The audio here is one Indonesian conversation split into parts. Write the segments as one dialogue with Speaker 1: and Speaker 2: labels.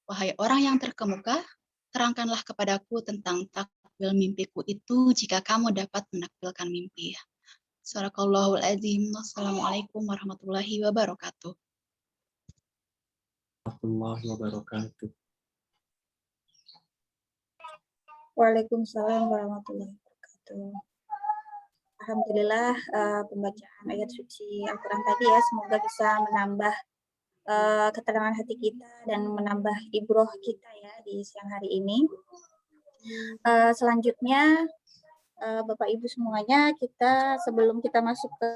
Speaker 1: Wahai orang yang terkemuka, terangkanlah kepadaku tentang takwil mimpiku itu jika kamu dapat menakwilkan mimpi. Sadaqallahul azim. Wassalamualaikum warahmatullahi wabarakatuh.
Speaker 2: Warahmatullahi wabarakatuh.
Speaker 3: Waalaikumsalam warahmatullahi wabarakatuh. Alhamdulillah pembacaan ayat suci Al-Quran tadi ya, semoga bisa menambah ketenangan hati kita dan menambah ibroh kita ya di siang hari ini. Selanjutnya Bapak Ibu semuanya, kita sebelum kita masuk ke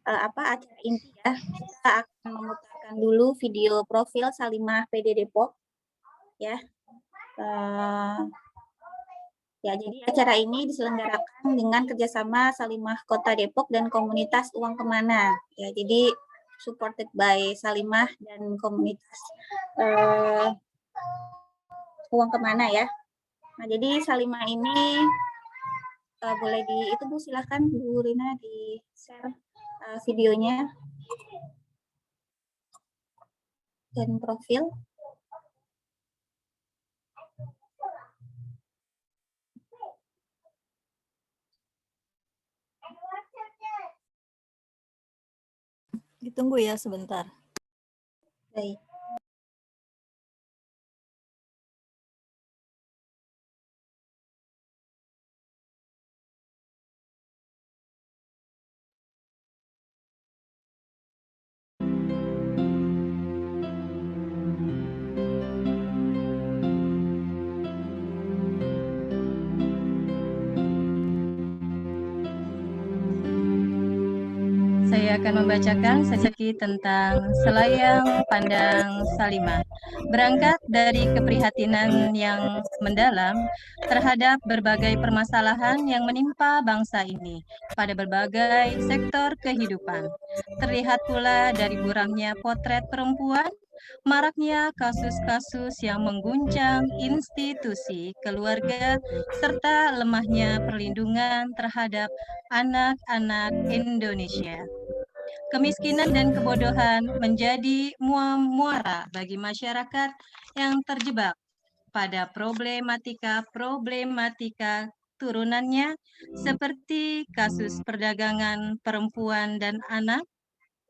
Speaker 3: acara inti ya, kita akan memutarkan dulu video profil Salimah PD Depok ya. Ya, jadi acara ini diselenggarakan dengan kerjasama Salimah Kota Depok dan komunitas Uang Kemana. Ya, jadi supported by Salimah dan komunitas Uang Kemana ya. Nah, jadi Salimah ini boleh itu Bu, silahkan Bu Rina di share videonya dan profil.
Speaker 4: Ditunggu ya sebentar.
Speaker 3: Baik.
Speaker 4: Saya akan membacakan sedikit tentang Selayang Pandang Salimah. Berangkat dari keprihatinan yang mendalam terhadap berbagai permasalahan yang menimpa bangsa ini pada berbagai sektor kehidupan. Terlihat pula dari kurangnya potret perempuan, maraknya kasus-kasus yang mengguncang institusi keluarga, serta lemahnya perlindungan terhadap anak-anak Indonesia. Kemiskinan dan kebodohan menjadi muara bagi masyarakat yang terjebak pada problematika turunannya seperti kasus perdagangan perempuan dan anak,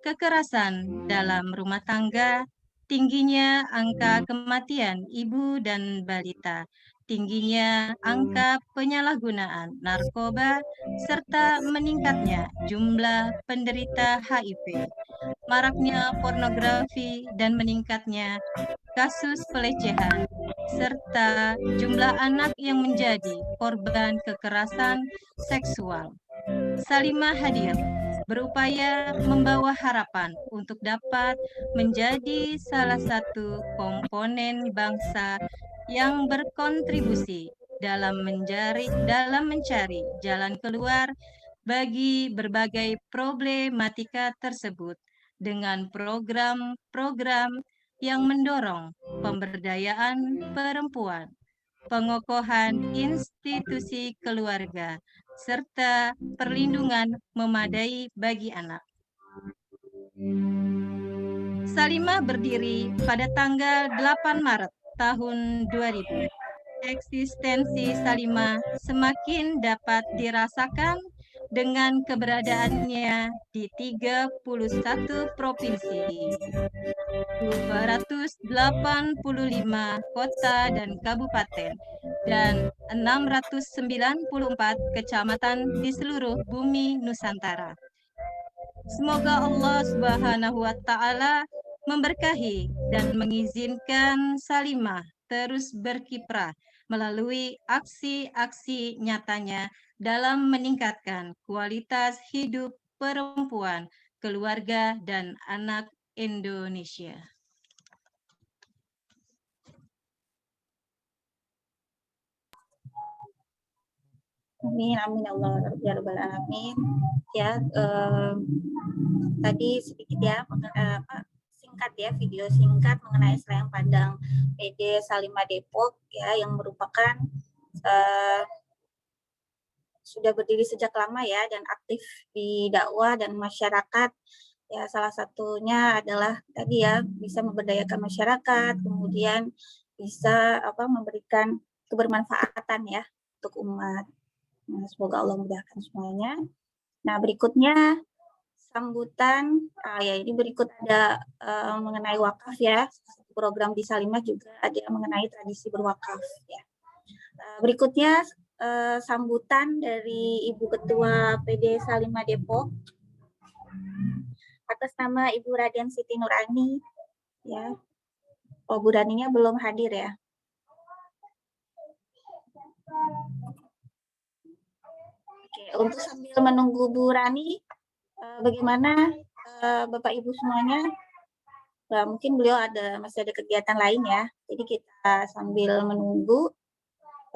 Speaker 4: kekerasan dalam rumah tangga, tingginya angka kematian ibu dan balita, tingginya angka penyalahgunaan narkoba, serta meningkatnya jumlah penderita HIV, maraknya pornografi dan meningkatnya kasus pelecehan, serta jumlah anak yang menjadi korban kekerasan seksual. Salimah hadir berupaya membawa harapan untuk dapat menjadi salah satu komponen bangsa yang berkontribusi dalam mencari jalan keluar bagi berbagai problematika tersebut dengan program-program yang mendorong pemberdayaan perempuan, pengokohan institusi keluarga, serta perlindungan memadai bagi anak. Salimah berdiri pada tanggal 8 Maret tahun 2000. Eksistensi Salimah semakin dapat dirasakan dengan keberadaannya di 31 provinsi, 285 kota dan kabupaten, dan 694 kecamatan di seluruh bumi Nusantara. Semoga Allah Subhanahu wa Ta'ala memberkahi dan mengizinkan Salimah terus berkiprah melalui aksi-aksi nyatanya dalam meningkatkan kualitas hidup perempuan, keluarga, dan anak Indonesia.
Speaker 3: Amin, amin Allah ya rabbal alamin. Ya, tadi sedikit ya singkat ya, video singkat mengenai Selayang Pandang PD Salimah Depok ya, yang merupakan sudah berdiri sejak lama ya dan aktif di dakwah dan masyarakat Ya, salah satunya adalah tadi ya, bisa memberdayakan masyarakat, kemudian bisa memberikan kebermanfaatan ya untuk umat. Nah, semoga Allah mudahkan semuanya. Nah, berikutnya sambutan, ya ini berikut ada mengenai wakaf ya. Program di Salimah juga ada mengenai tradisi berwakaf ya. Berikutnya sambutan dari Ibu Ketua PD Salimah Depok atas nama Ibu Radian Siti Nurani ya. Oh, Bu Raninya belum hadir ya. Oke, untuk sambil menunggu Bu Rani, bagaimana Bapak Ibu semuanya? Mungkin beliau masih ada kegiatan lain ya. Jadi kita sambil menunggu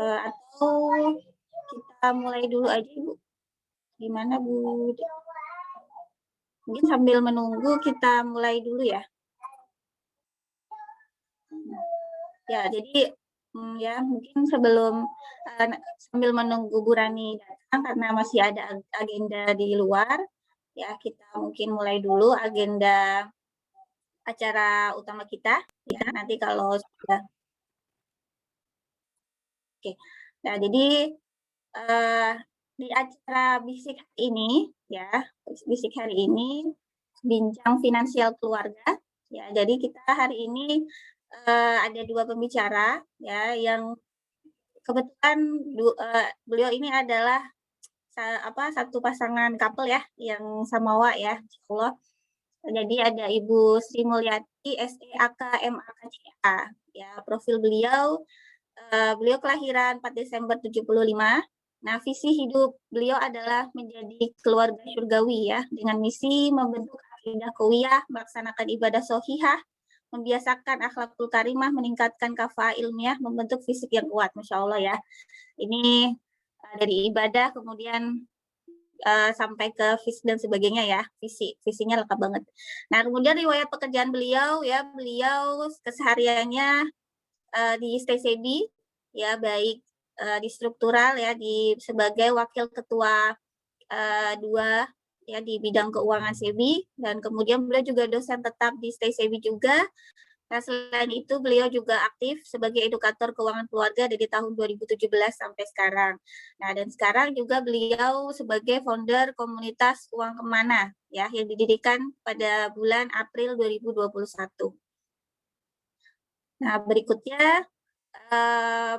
Speaker 3: atau kita mulai dulu aja Ibu. Gimana Bu? Mungkin sambil menunggu kita mulai dulu ya. Ya, jadi ya mungkin sambil menunggu Bu Rani datang karena masih ada agenda di luar, ya kita mungkin mulai dulu agenda acara utama kita. Ya, nanti kalau sudah. Oke. Nah, jadi di acara bisik ini ya, bisik hari ini bincang finansial keluarga. Ya, jadi kita hari ini ada 2 pembicara ya yang kebetulan beliau ini adalah satu pasangan couple ya yang samawa ya, insyaallah. Jadi ada Ibu Sri Mulyati SEAK MAKCA ya, profil beliau kelahiran 4 Desember 75. Nah, visi hidup beliau adalah menjadi keluarga surgawi ya, dengan misi membentuk akidah qawiyah, melaksanakan ibadah shahihah, membiasakan akhlakul karimah, meningkatkan kafa'ah ilmiah, membentuk fisik yang kuat. Masya Allah ya. Ini dari ibadah kemudian sampai ke fisik dan sebagainya ya. Visinya lengkap banget. Nah, kemudian riwayat pekerjaan beliau ya, beliau kesehariannya di STCB ya, baik di struktural ya, sebagai wakil ketua 2 ya di bidang keuangan SEBI, dan kemudian beliau juga dosen tetap di STCB juga. Nah, selain itu beliau juga aktif sebagai edukator keuangan keluarga dari tahun 2017 sampai sekarang. Nah, dan sekarang juga beliau sebagai founder komunitas Uang Kemana ya, yang didirikan pada bulan April 2021. Nah, berikutnya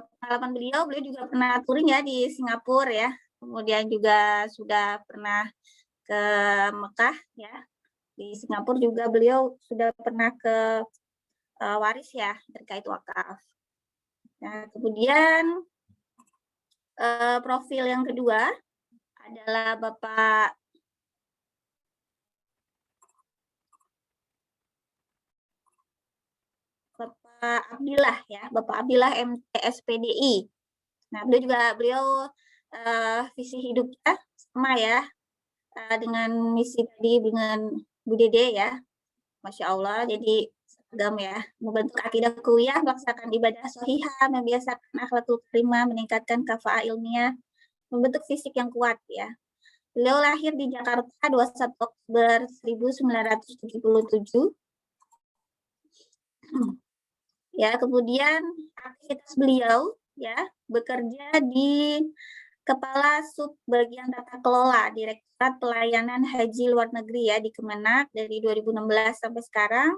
Speaker 3: pengalaman beliau juga pernah touring ya di Singapura ya, kemudian juga sudah pernah ke Mekah ya. Di Singapura juga beliau sudah pernah ke waris ya terkait wakaf. Nah, kemudian profil yang kedua adalah Bapak Abdillah ya, Bapak Abdillah MTSPDI. Nah, beliau visi hidupnya sama ya dengan misi tadi dengan Bu Dede ya, Masya Allah. Jadi seragam ya, membentuk akidah qawiyah, melaksanakan ibadah shahihah, membiasakan akhlakul karimah, meningkatkan kafa'ah ilmiah, membentuk fisik yang kuat ya. Beliau lahir di Jakarta 21 Oktober 1977. Ya, kemudian aktivitas beliau ya bekerja di Kepala Sub Bagian Tata Kelola Direktorat Pelayanan Haji Luar Negeri ya di Kemenak dari 2016 sampai sekarang.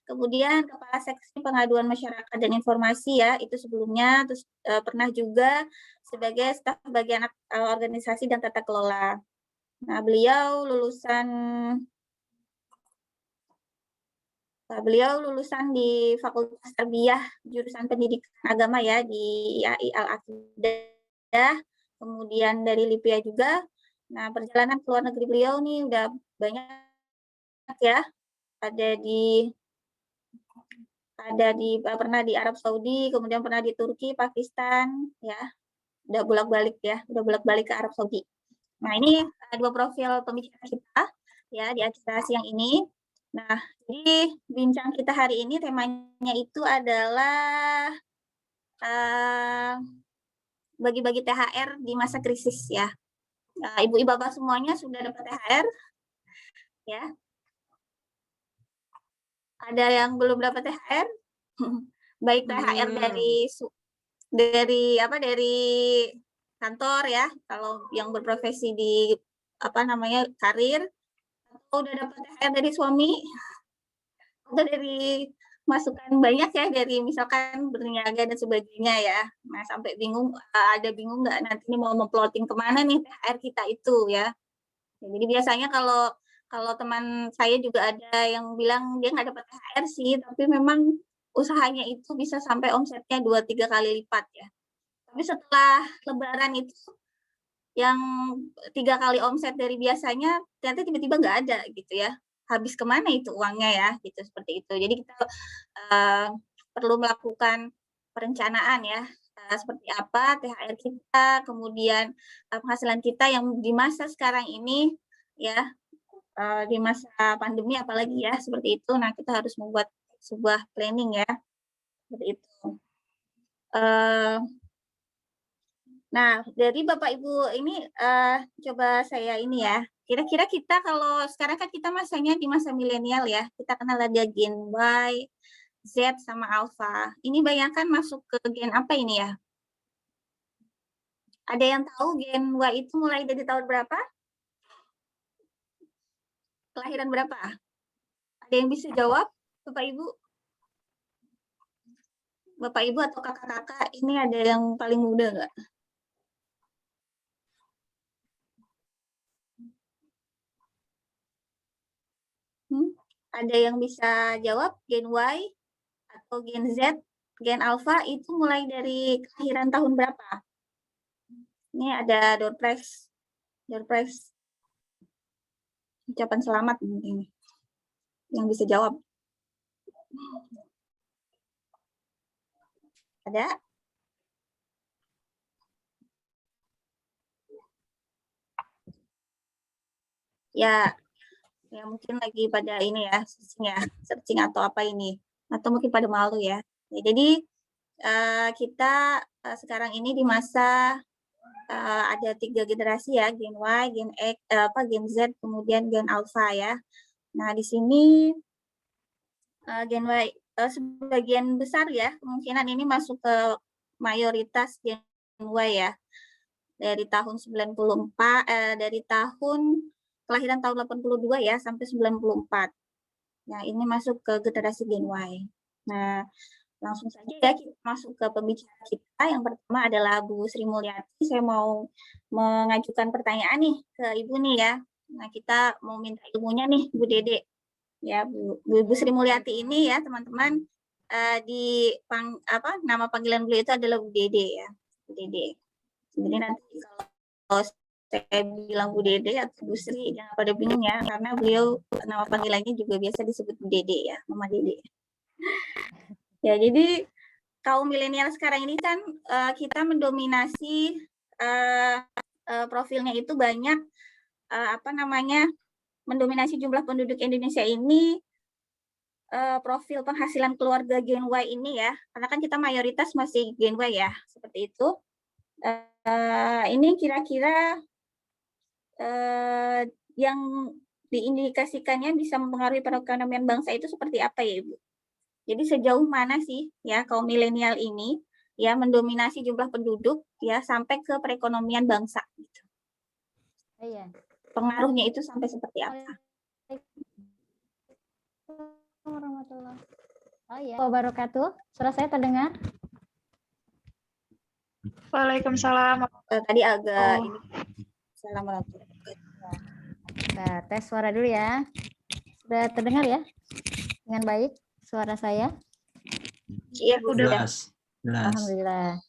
Speaker 3: Kemudian Kepala Seksi Pengaduan Masyarakat dan Informasi ya, itu sebelumnya, terus pernah juga sebagai staf bagian organisasi dan tata kelola. Nah, beliau lulusan di Fakultas Tarbiyah jurusan Pendidikan Agama ya di IAI Al-Aqidah, kemudian dari LIPIA juga. Nah, perjalanan ke luar negeri beliau nih udah banyak ya. Pernah di Arab Saudi, kemudian pernah di Turki, Pakistan ya. Udah bolak-balik ke Arab Saudi. Nah, ini 2 profil pembicara kita ya di acara siang ini. Nah, jadi bincang kita hari ini temanya itu adalah bagi-bagi THR di masa krisis ya. Ibu-ibu bapak semuanya sudah dapat THR ya. Ada yang belum dapat THR? Baik THR dari kantor ya, kalau yang berprofesi di karir, atau udah dapat THR dari suami, atau dari masukan banyak ya dari misalkan berniaga dan sebagainya ya. Nah, sampai bingung, ada bingung nggak nanti ini mau memploting kemana nih THR kita itu ya. Jadi biasanya kalau teman saya juga ada yang bilang dia nggak dapat THR sih, tapi memang usahanya itu bisa sampai omsetnya 2-3 kali lipat ya. Tapi setelah lebaran itu yang 3 kali omset dari biasanya ternyata tiba-tiba nggak ada gitu ya. Habis kemana itu uangnya ya, gitu, seperti itu. Jadi kita perlu melakukan perencanaan ya, seperti apa THR kita, kemudian penghasilan kita yang di masa sekarang ini ya, di masa pandemi apalagi ya, seperti itu. Nah, kita harus membuat sebuah planning ya, seperti itu. Nah, dari Bapak Ibu ini coba saya ini ya, kira-kira kita kalau sekarang kan kita masanya di masa milenial ya, kita kenal ada Gen Y, Z, sama Alpha. Ini bayangkan masuk ke gen apa ini ya? Ada yang tahu Gen Y itu mulai dari tahun berapa? Kelahiran berapa? Ada yang bisa jawab, Bapak Ibu? Bapak Ibu atau kakak-kakak, ini ada yang paling muda nggak? Ada yang bisa jawab Gen Y atau Gen Z, Gen Alpha itu mulai dari kelahiran tahun berapa? Ini ada door prize. Ucapan selamat ini. Yang bisa jawab. Ada? Ya mungkin lagi pada ini ya, searching atau apa ini, atau mungkin pada malu ya. Jadi kita sekarang ini di masa ada 3 generasi ya, Gen Y, Gen Z, kemudian Gen Alpha ya. Nah, di sini Gen Y sebagian besar ya, kemungkinan ini masuk ke mayoritas Gen Y ya. Dari tahun 94, dari kelahiran tahun 82 ya, sampai 94. Nah, ini masuk ke generasi Gen Y. Nah, langsung saja ya kita masuk ke pembicara kita. Yang pertama adalah Bu Sri Mulyati. Saya mau mengajukan pertanyaan nih ke Ibu nih ya. Nah, kita mau minta ilmunya nih Bu Dede. Ya, Bu Sri Mulyati ini ya, teman-teman, nama panggilan beliau itu adalah Bu Dede ya. Bu Dede. Jadi nanti kalau saya bilang Bu Dede atau Bu Sri, jangan pada bingung ya, karena beliau nama panggilannya juga biasa disebut Bu Dede ya, Mama Dede. Ya, jadi kaum milenial sekarang ini kan kita mendominasi profilnya itu banyak mendominasi jumlah penduduk Indonesia ini profil penghasilan keluarga Gen Y ini ya, karena kan kita mayoritas masih Gen Y ya, seperti itu. Ini kira-kira yang diindikasikannya bisa mempengaruhi perekonomian bangsa itu seperti apa ya, Ibu? Jadi sejauh mana sih ya kaum milenial ini ya mendominasi jumlah penduduk ya sampai ke perekonomian bangsa gitu.
Speaker 5: Iya.
Speaker 3: Pengaruhnya itu sampai seperti apa?
Speaker 5: Warahmatullahi wabarakatuh. Suara saya terdengar?
Speaker 1: Waalaikumsalam.
Speaker 3: Tadi agak ini. Assalamualaikum.
Speaker 5: Nah, tes suara dulu ya. Sudah terdengar ya? Dengan baik suara saya?
Speaker 3: Iya,
Speaker 2: Jelas.
Speaker 5: Alhamdulillah.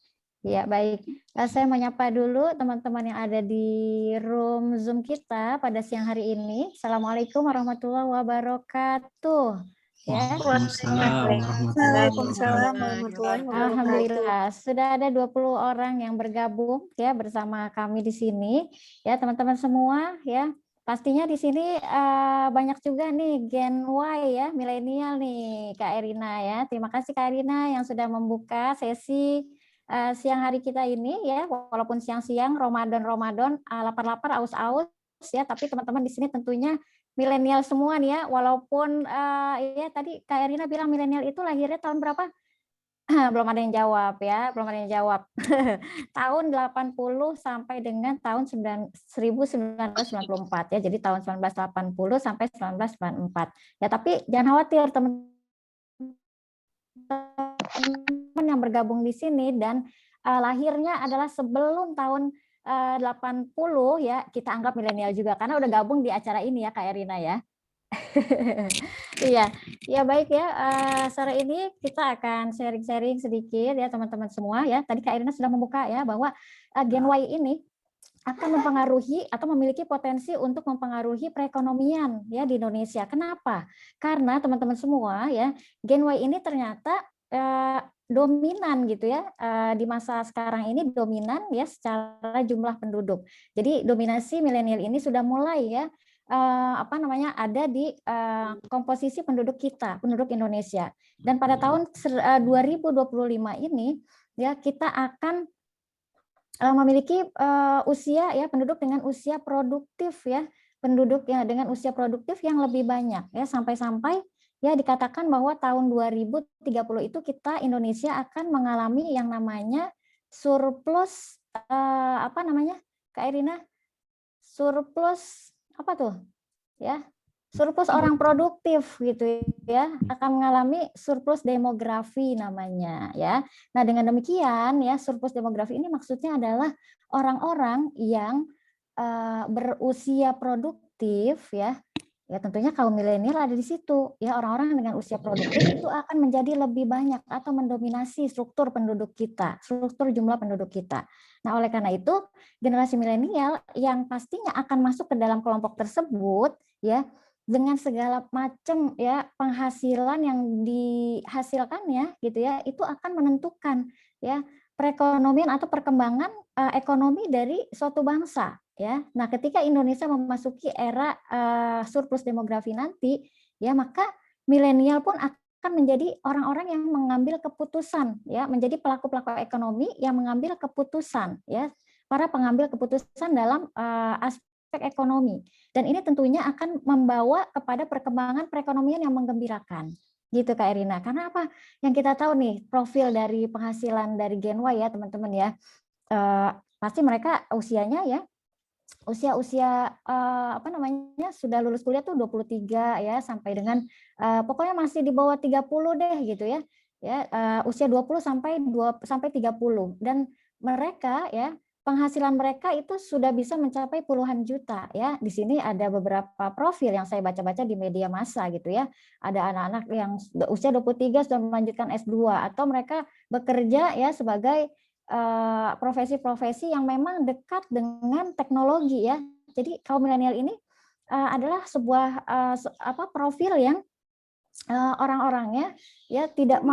Speaker 5: Ya, baik. Saya menyapa dulu teman-teman yang ada di room Zoom kita pada siang hari ini. Assalamualaikum warahmatullahi wabarakatuh. Ya.
Speaker 1: Waalaikumsalam warahmatullahi wabarakatuh.
Speaker 5: Alhamdulillah, sudah ada 20 orang yang bergabung ya bersama kami di sini. Ya, teman-teman semua ya. Pastinya di sini banyak juga nih Gen Y ya, milenial nih Kak Erina ya. Terima kasih Kak Erina yang sudah membuka sesi siang hari kita ini ya, walaupun siang-siang Ramadan lapar-lapar aus-aus ya, tapi teman-teman di sini tentunya milenial semua nih ya, walaupun ya tadi Kak Erina bilang milenial itu lahirnya tahun berapa? Belum ada yang jawab ya, belum ada yang jawab. Tahun 80 sampai dengan tahun 1994 ya. Jadi tahun 1980 sampai 1994. Ya, tapi jangan khawatir teman-teman yang bergabung di sini dan lahirnya adalah sebelum tahun 80 ya, kita anggap milenial juga karena udah gabung di acara ini ya Kak Erina ya. Iya, ya baik ya. Sore ini kita akan sharing-sharing sedikit ya teman-teman semua ya. Tadi Kak Irina sudah membuka ya bahwa Gen Y ini akan mempengaruhi atau memiliki potensi untuk mempengaruhi perekonomian ya di Indonesia. Kenapa? Karena teman-teman semua ya, Gen Y ini ternyata dominan gitu ya di masa sekarang ini, dominan ya secara jumlah penduduk. Jadi dominasi milenial ini sudah mulai ya ada di komposisi penduduk kita, penduduk Indonesia. Dan pada tahun 2025 ini ya kita akan memiliki usia ya penduduk dengan usia produktif ya, penduduk yang dengan usia produktif yang lebih banyak ya, sampai-sampai ya dikatakan bahwa tahun 2030 itu kita Indonesia akan mengalami yang namanya surplus Kak Irina, surplus apa tuh ya, surplus orang produktif gitu ya, akan mengalami surplus demografi namanya ya. Nah dengan demikian ya, surplus demografi ini maksudnya adalah orang-orang yang berusia produktif ya tentunya kaum milenial ada di situ ya, orang-orang dengan usia produktif itu akan menjadi lebih banyak atau mendominasi struktur penduduk kita, struktur jumlah penduduk kita. Nah oleh karena itu generasi milenial yang pastinya akan masuk ke dalam kelompok tersebut ya, dengan segala macam ya penghasilan yang dihasilkannya gitu ya, itu akan menentukan ya perekonomian atau perkembangan ekonomi dari suatu bangsa ya. Nah, ketika Indonesia memasuki era surplus demografi nanti ya, maka milenial pun akan menjadi orang-orang yang mengambil keputusan ya, menjadi pelaku-pelaku ekonomi yang mengambil keputusan ya, para pengambil keputusan dalam aspek ekonomi. Dan ini tentunya akan membawa kepada perkembangan perekonomian yang menggembirakan. Gitu Kak Erina. Karena apa? Yang kita tahu nih, profil dari penghasilan dari Gen Y ya, teman-teman ya. Pasti mereka usianya ya usia sudah lulus kuliah tuh 23 ya sampai dengan pokoknya masih di bawah 30 deh gitu ya. Usia 20 sampai 30 dan mereka ya penghasilan mereka itu sudah bisa mencapai puluhan juta ya. Di sini ada beberapa profil yang saya baca-baca di media massa gitu ya. Ada anak-anak yang usia 23 sudah melanjutkan S2 atau mereka bekerja ya sebagai profesi-profesi yang memang dekat dengan teknologi ya. Jadi kaum milenial ini adalah sebuah profil yang orang-orangnya ya tidak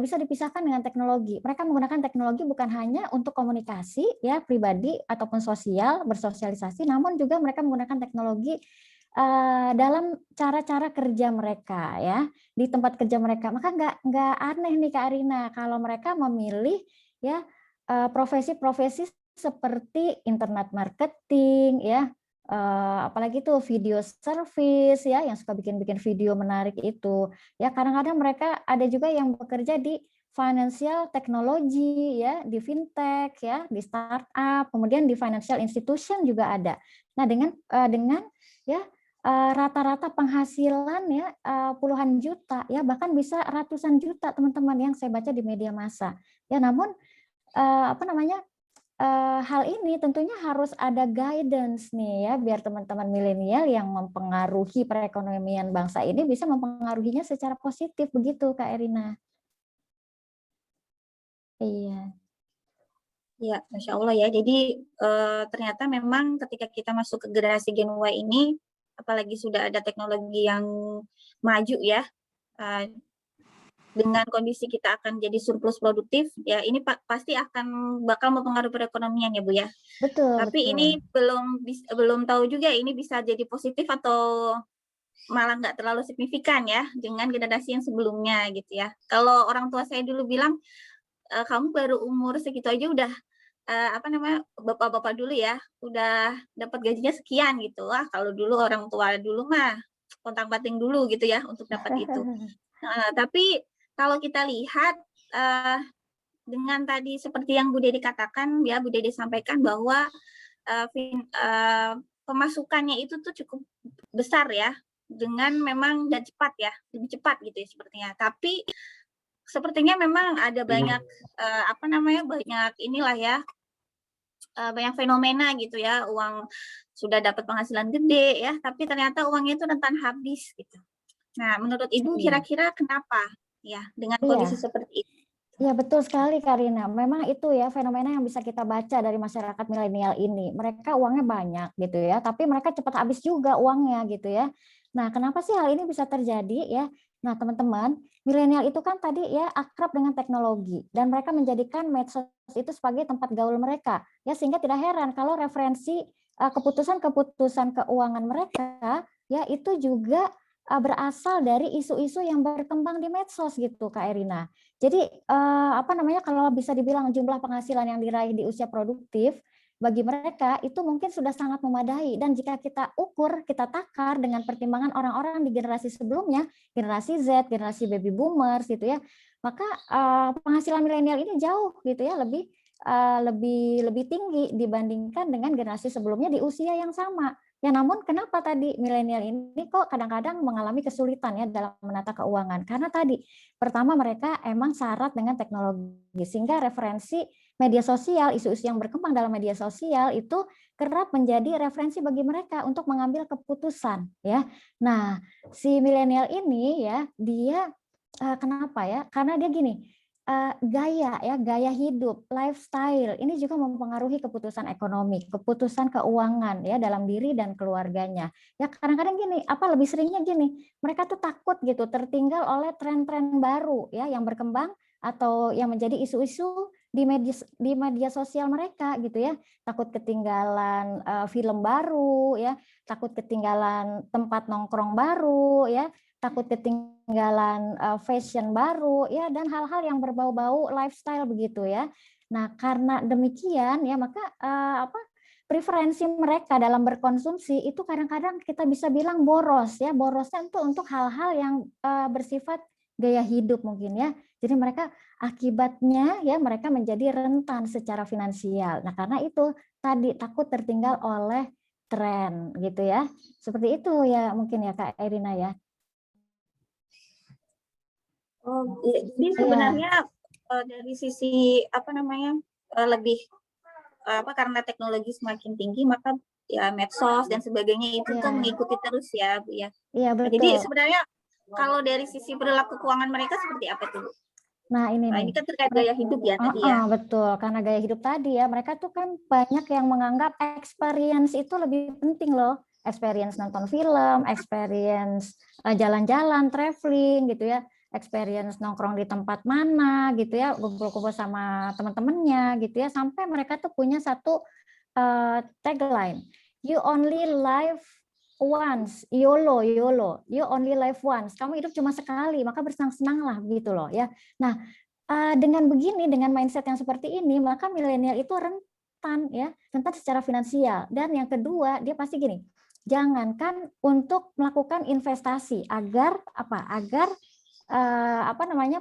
Speaker 5: bisa dipisahkan dengan teknologi. Mereka menggunakan teknologi bukan hanya untuk komunikasi ya pribadi ataupun sosial, bersosialisasi, namun juga mereka menggunakan teknologi dalam cara-cara kerja mereka ya di tempat kerja mereka. Maka nggak aneh nih Kak Arina kalau mereka memilih ya profesi-profesi seperti internet marketing ya, apalagi tuh video service ya yang suka bikin video menarik itu ya. Kadang-kadang mereka ada juga yang bekerja di financial technology ya, di fintech ya, di startup, kemudian di financial institution juga ada. Nah dengan ya rata-rata penghasilan ya puluhan juta ya, bahkan bisa ratusan juta teman-teman yang saya baca di media massa ya. Namun hal ini tentunya harus ada guidance nih ya, biar teman-teman milenial yang mempengaruhi perekonomian bangsa ini bisa mempengaruhinya secara positif, begitu Kak Erina. Iya.
Speaker 3: Ya, Masya Allah ya. Jadi ternyata memang ketika kita masuk ke generasi Gen Y ini, apalagi sudah ada teknologi yang maju ya, dengan kondisi kita akan jadi surplus produktif, ya ini pasti akan bakal mempengaruhi perekonomian ya Bu ya.
Speaker 5: Betul.
Speaker 3: Tapi
Speaker 5: betul.
Speaker 3: ini belum tahu juga ini bisa jadi positif atau malah nggak terlalu signifikan ya dengan generasi yang sebelumnya gitu ya. Kalau orang tua saya dulu bilang, kamu baru umur segitu aja udah bapak-bapak dulu ya, udah dapat gajinya sekian gitu. Wah, kalau dulu orang tua dulu mah pontang-panting dulu gitu ya untuk dapat itu. Tapi kalau kita lihat dengan tadi seperti yang Bu Dede katakan ya, Bu Dede sampaikan bahwa pemasukannya itu tuh cukup besar ya, dengan memang dan cepat ya, lebih cepat gitu ya sepertinya. Tapi sepertinya memang ada banyak banyak inilah ya, banyak fenomena gitu ya, uang sudah dapat penghasilan gede ya, tapi ternyata uangnya itu rentan habis gitu. Nah, menurut Ibu kira-kira kenapa ya dengan kondisi seperti itu?
Speaker 5: Ya betul sekali Karina. Memang itu ya fenomena yang bisa kita baca dari masyarakat milenial ini. Mereka uangnya banyak gitu ya, tapi mereka cepat habis juga uangnya gitu ya. Nah, kenapa sih hal ini bisa terjadi ya? Nah, teman-teman, milenial itu kan tadi ya akrab dengan teknologi dan mereka menjadikan medsos itu sebagai tempat gaul mereka. Ya sehingga tidak heran kalau referensi keputusan-keputusan keuangan mereka ya itu juga berasal dari isu-isu yang berkembang di medsos gitu Kak Erina. Jadi kalau bisa dibilang jumlah penghasilan yang diraih di usia produktif bagi mereka itu mungkin sudah sangat memadai, dan jika kita ukur, kita takar dengan pertimbangan orang-orang di generasi sebelumnya, generasi Z, generasi baby boomers gitu ya, maka penghasilan milenial ini jauh gitu ya lebih tinggi dibandingkan dengan generasi sebelumnya di usia yang sama. Ya namun kenapa tadi milenial ini kok kadang-kadang mengalami kesulitan ya dalam menata keuangan? Karena tadi pertama mereka emang syarat dengan teknologi sehingga referensi media sosial, isu-isu yang berkembang dalam media sosial itu kerap menjadi referensi bagi mereka untuk mengambil keputusan ya. Nah, si milenial ini ya dia kenapa ya? Karena dia gini, gaya hidup, lifestyle ini juga mempengaruhi keputusan ekonomi, keputusan keuangan ya dalam diri dan keluarganya. Ya kadang-kadang gini, lebih seringnya gini, mereka tuh takut gitu tertinggal oleh tren-tren baru ya yang berkembang atau yang menjadi isu-isu di media sosial mereka gitu ya. Takut ketinggalan film baru ya, takut ketinggalan tempat nongkrong baru ya, takut ketinggalan fashion baru ya, dan hal-hal yang berbau-bau lifestyle begitu ya. Nah, karena demikian ya maka preferensi mereka dalam berkonsumsi itu kadang-kadang kita bisa bilang boros ya. Borosnya itu untuk hal-hal yang bersifat gaya hidup mungkin ya. Jadi mereka akibatnya ya mereka menjadi rentan secara finansial. Nah, karena itu tadi takut tertinggal oleh tren gitu ya. Seperti itu ya mungkin ya Kak Erina ya.
Speaker 3: Oh, jadi sebenarnya dari sisi lebih karena teknologi semakin tinggi maka ya medsos dan sebagainya itu tuh mengikuti terus ya Bu ya.
Speaker 5: Iya betul.
Speaker 3: Jadi sebenarnya kalau dari sisi perilaku keuangan mereka seperti apa tuh Bu?
Speaker 5: Nah ini
Speaker 3: kan terkait gaya hidup ya tadi ya.
Speaker 5: Betul, karena gaya hidup tadi ya mereka tuh kan banyak yang menganggap experience itu lebih penting loh. Experience nonton film, experience jalan-jalan, traveling gitu ya, experience nongkrong di tempat mana gitu ya, kumpul-kumpul sama teman-temannya gitu ya, sampai mereka tuh punya satu tagline, you only live once, YOLO, you only live once. Kamu hidup cuma sekali, maka bersenang-senanglah gitu loh ya. Nah, dengan begini, dengan mindset yang seperti ini, maka milenial itu rentan secara finansial. Dan yang kedua, dia pasti gini, jangankan untuk melakukan investasi agar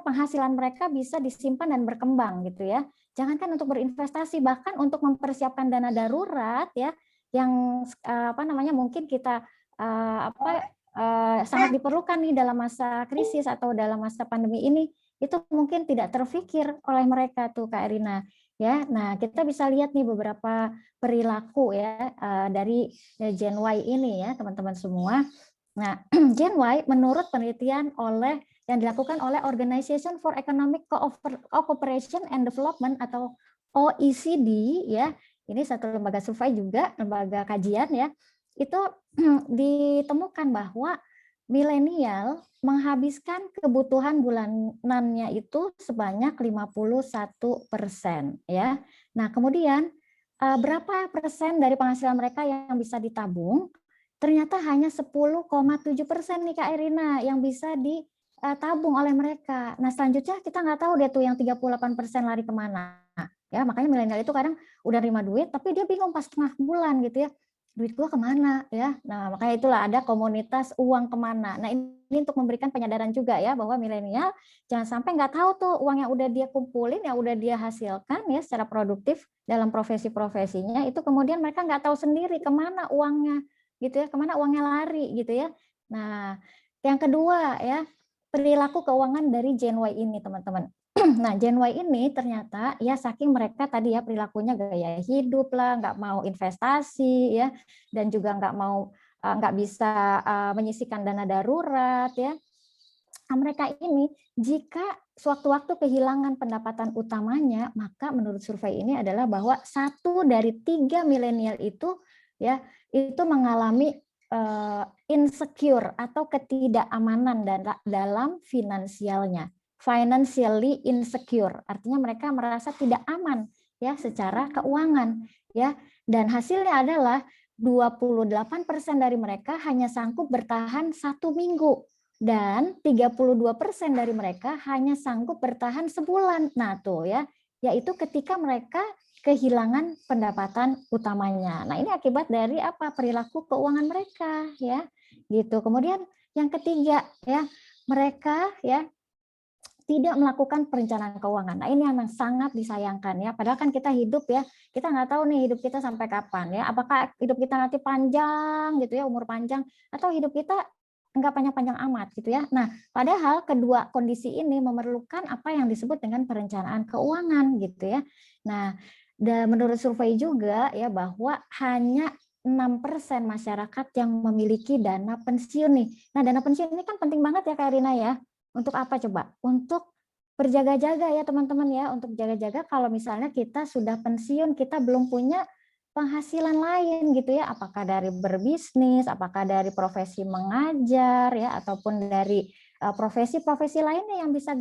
Speaker 5: penghasilan mereka bisa disimpan dan berkembang gitu ya. Jangankan untuk berinvestasi, bahkan untuk mempersiapkan dana darurat ya, yang mungkin kita sangat diperlukan nih dalam masa krisis atau dalam masa pandemi ini, itu mungkin tidak terfikir oleh mereka tuh Kak Erina ya. Nah, kita bisa lihat nih beberapa perilaku ya dari Gen Y ini ya teman-teman semua. Nah, Gen Y menurut penelitian yang dilakukan oleh Organization for Economic Cooperation and Development atau OECD ya, ini satu lembaga survei juga, lembaga kajian ya, itu ditemukan bahwa milenial menghabiskan kebutuhan bulanannya itu sebanyak 51% ya. Nah, kemudian berapa persen dari penghasilan mereka yang bisa ditabung? Ternyata hanya 10,7% nih Kak Erina yang bisa tabung oleh mereka. Nah, selanjutnya kita nggak tahu dia tuh yang 38% lari kemana. Ya, makanya milenial itu kadang udah terima duit, tapi dia bingung pas tengah bulan gitu ya. Duit gua kemana ya? Nah, makanya itulah ada komunitas uang kemana. Nah, ini untuk memberikan penyadaran juga ya bahwa milenial jangan sampai nggak tahu tuh uang yang udah dia kumpulin, yang udah dia hasilkan ya secara produktif dalam profesi-profesinya itu kemudian mereka nggak tahu sendiri kemana uangnya gitu ya, kemana uangnya lari gitu ya. Nah, yang kedua ya perilaku keuangan dari Gen Y ini teman-teman. Nah, Gen Y ini ternyata ya saking mereka tadi ya perilakunya gaya hidup lah, nggak mau investasi ya, dan juga nggak bisa menyisihkan dana darurat ya. Nah, mereka ini jika sewaktu-waktu kehilangan pendapatan utamanya, maka menurut survei ini adalah bahwa 1 dari 3 milenial itu ya itu mengalami insecure atau ketidakamanan dalam finansialnya. Financially insecure, artinya mereka merasa tidak aman ya secara keuangan ya. Dan hasilnya adalah 28% dari mereka hanya sanggup bertahan 1 minggu dan 32% dari mereka hanya sanggup bertahan sebulan. Nah, tuh ya, yaitu ketika mereka kehilangan pendapatan utamanya. Nah, ini akibat dari apa? Perilaku keuangan mereka ya. Gitu. Kemudian yang ketiga ya, mereka ya tidak melakukan perencanaan keuangan. Nah, ini yang sangat disayangkan ya. Padahal kan kita hidup ya, kita nggak tahu nih hidup kita sampai kapan ya. Apakah hidup kita nanti panjang gitu ya, umur panjang, atau hidup kita nggak panjang-panjang amat gitu ya. Nah, padahal kedua kondisi ini memerlukan apa yang disebut dengan perencanaan keuangan gitu ya. Nah, dan menurut survei juga ya bahwa hanya 6% masyarakat yang memiliki dana pensiun nih. Nah, dana pensiun ini kan penting banget ya Kak Rina ya. Untuk apa coba? Untuk berjaga-jaga ya teman-teman ya, untuk jaga-jaga kalau misalnya kita sudah pensiun, kita belum punya penghasilan lain gitu ya, apakah dari berbisnis, apakah dari profesi mengajar ya, ataupun dari profesi-profesi lainnya yang bisa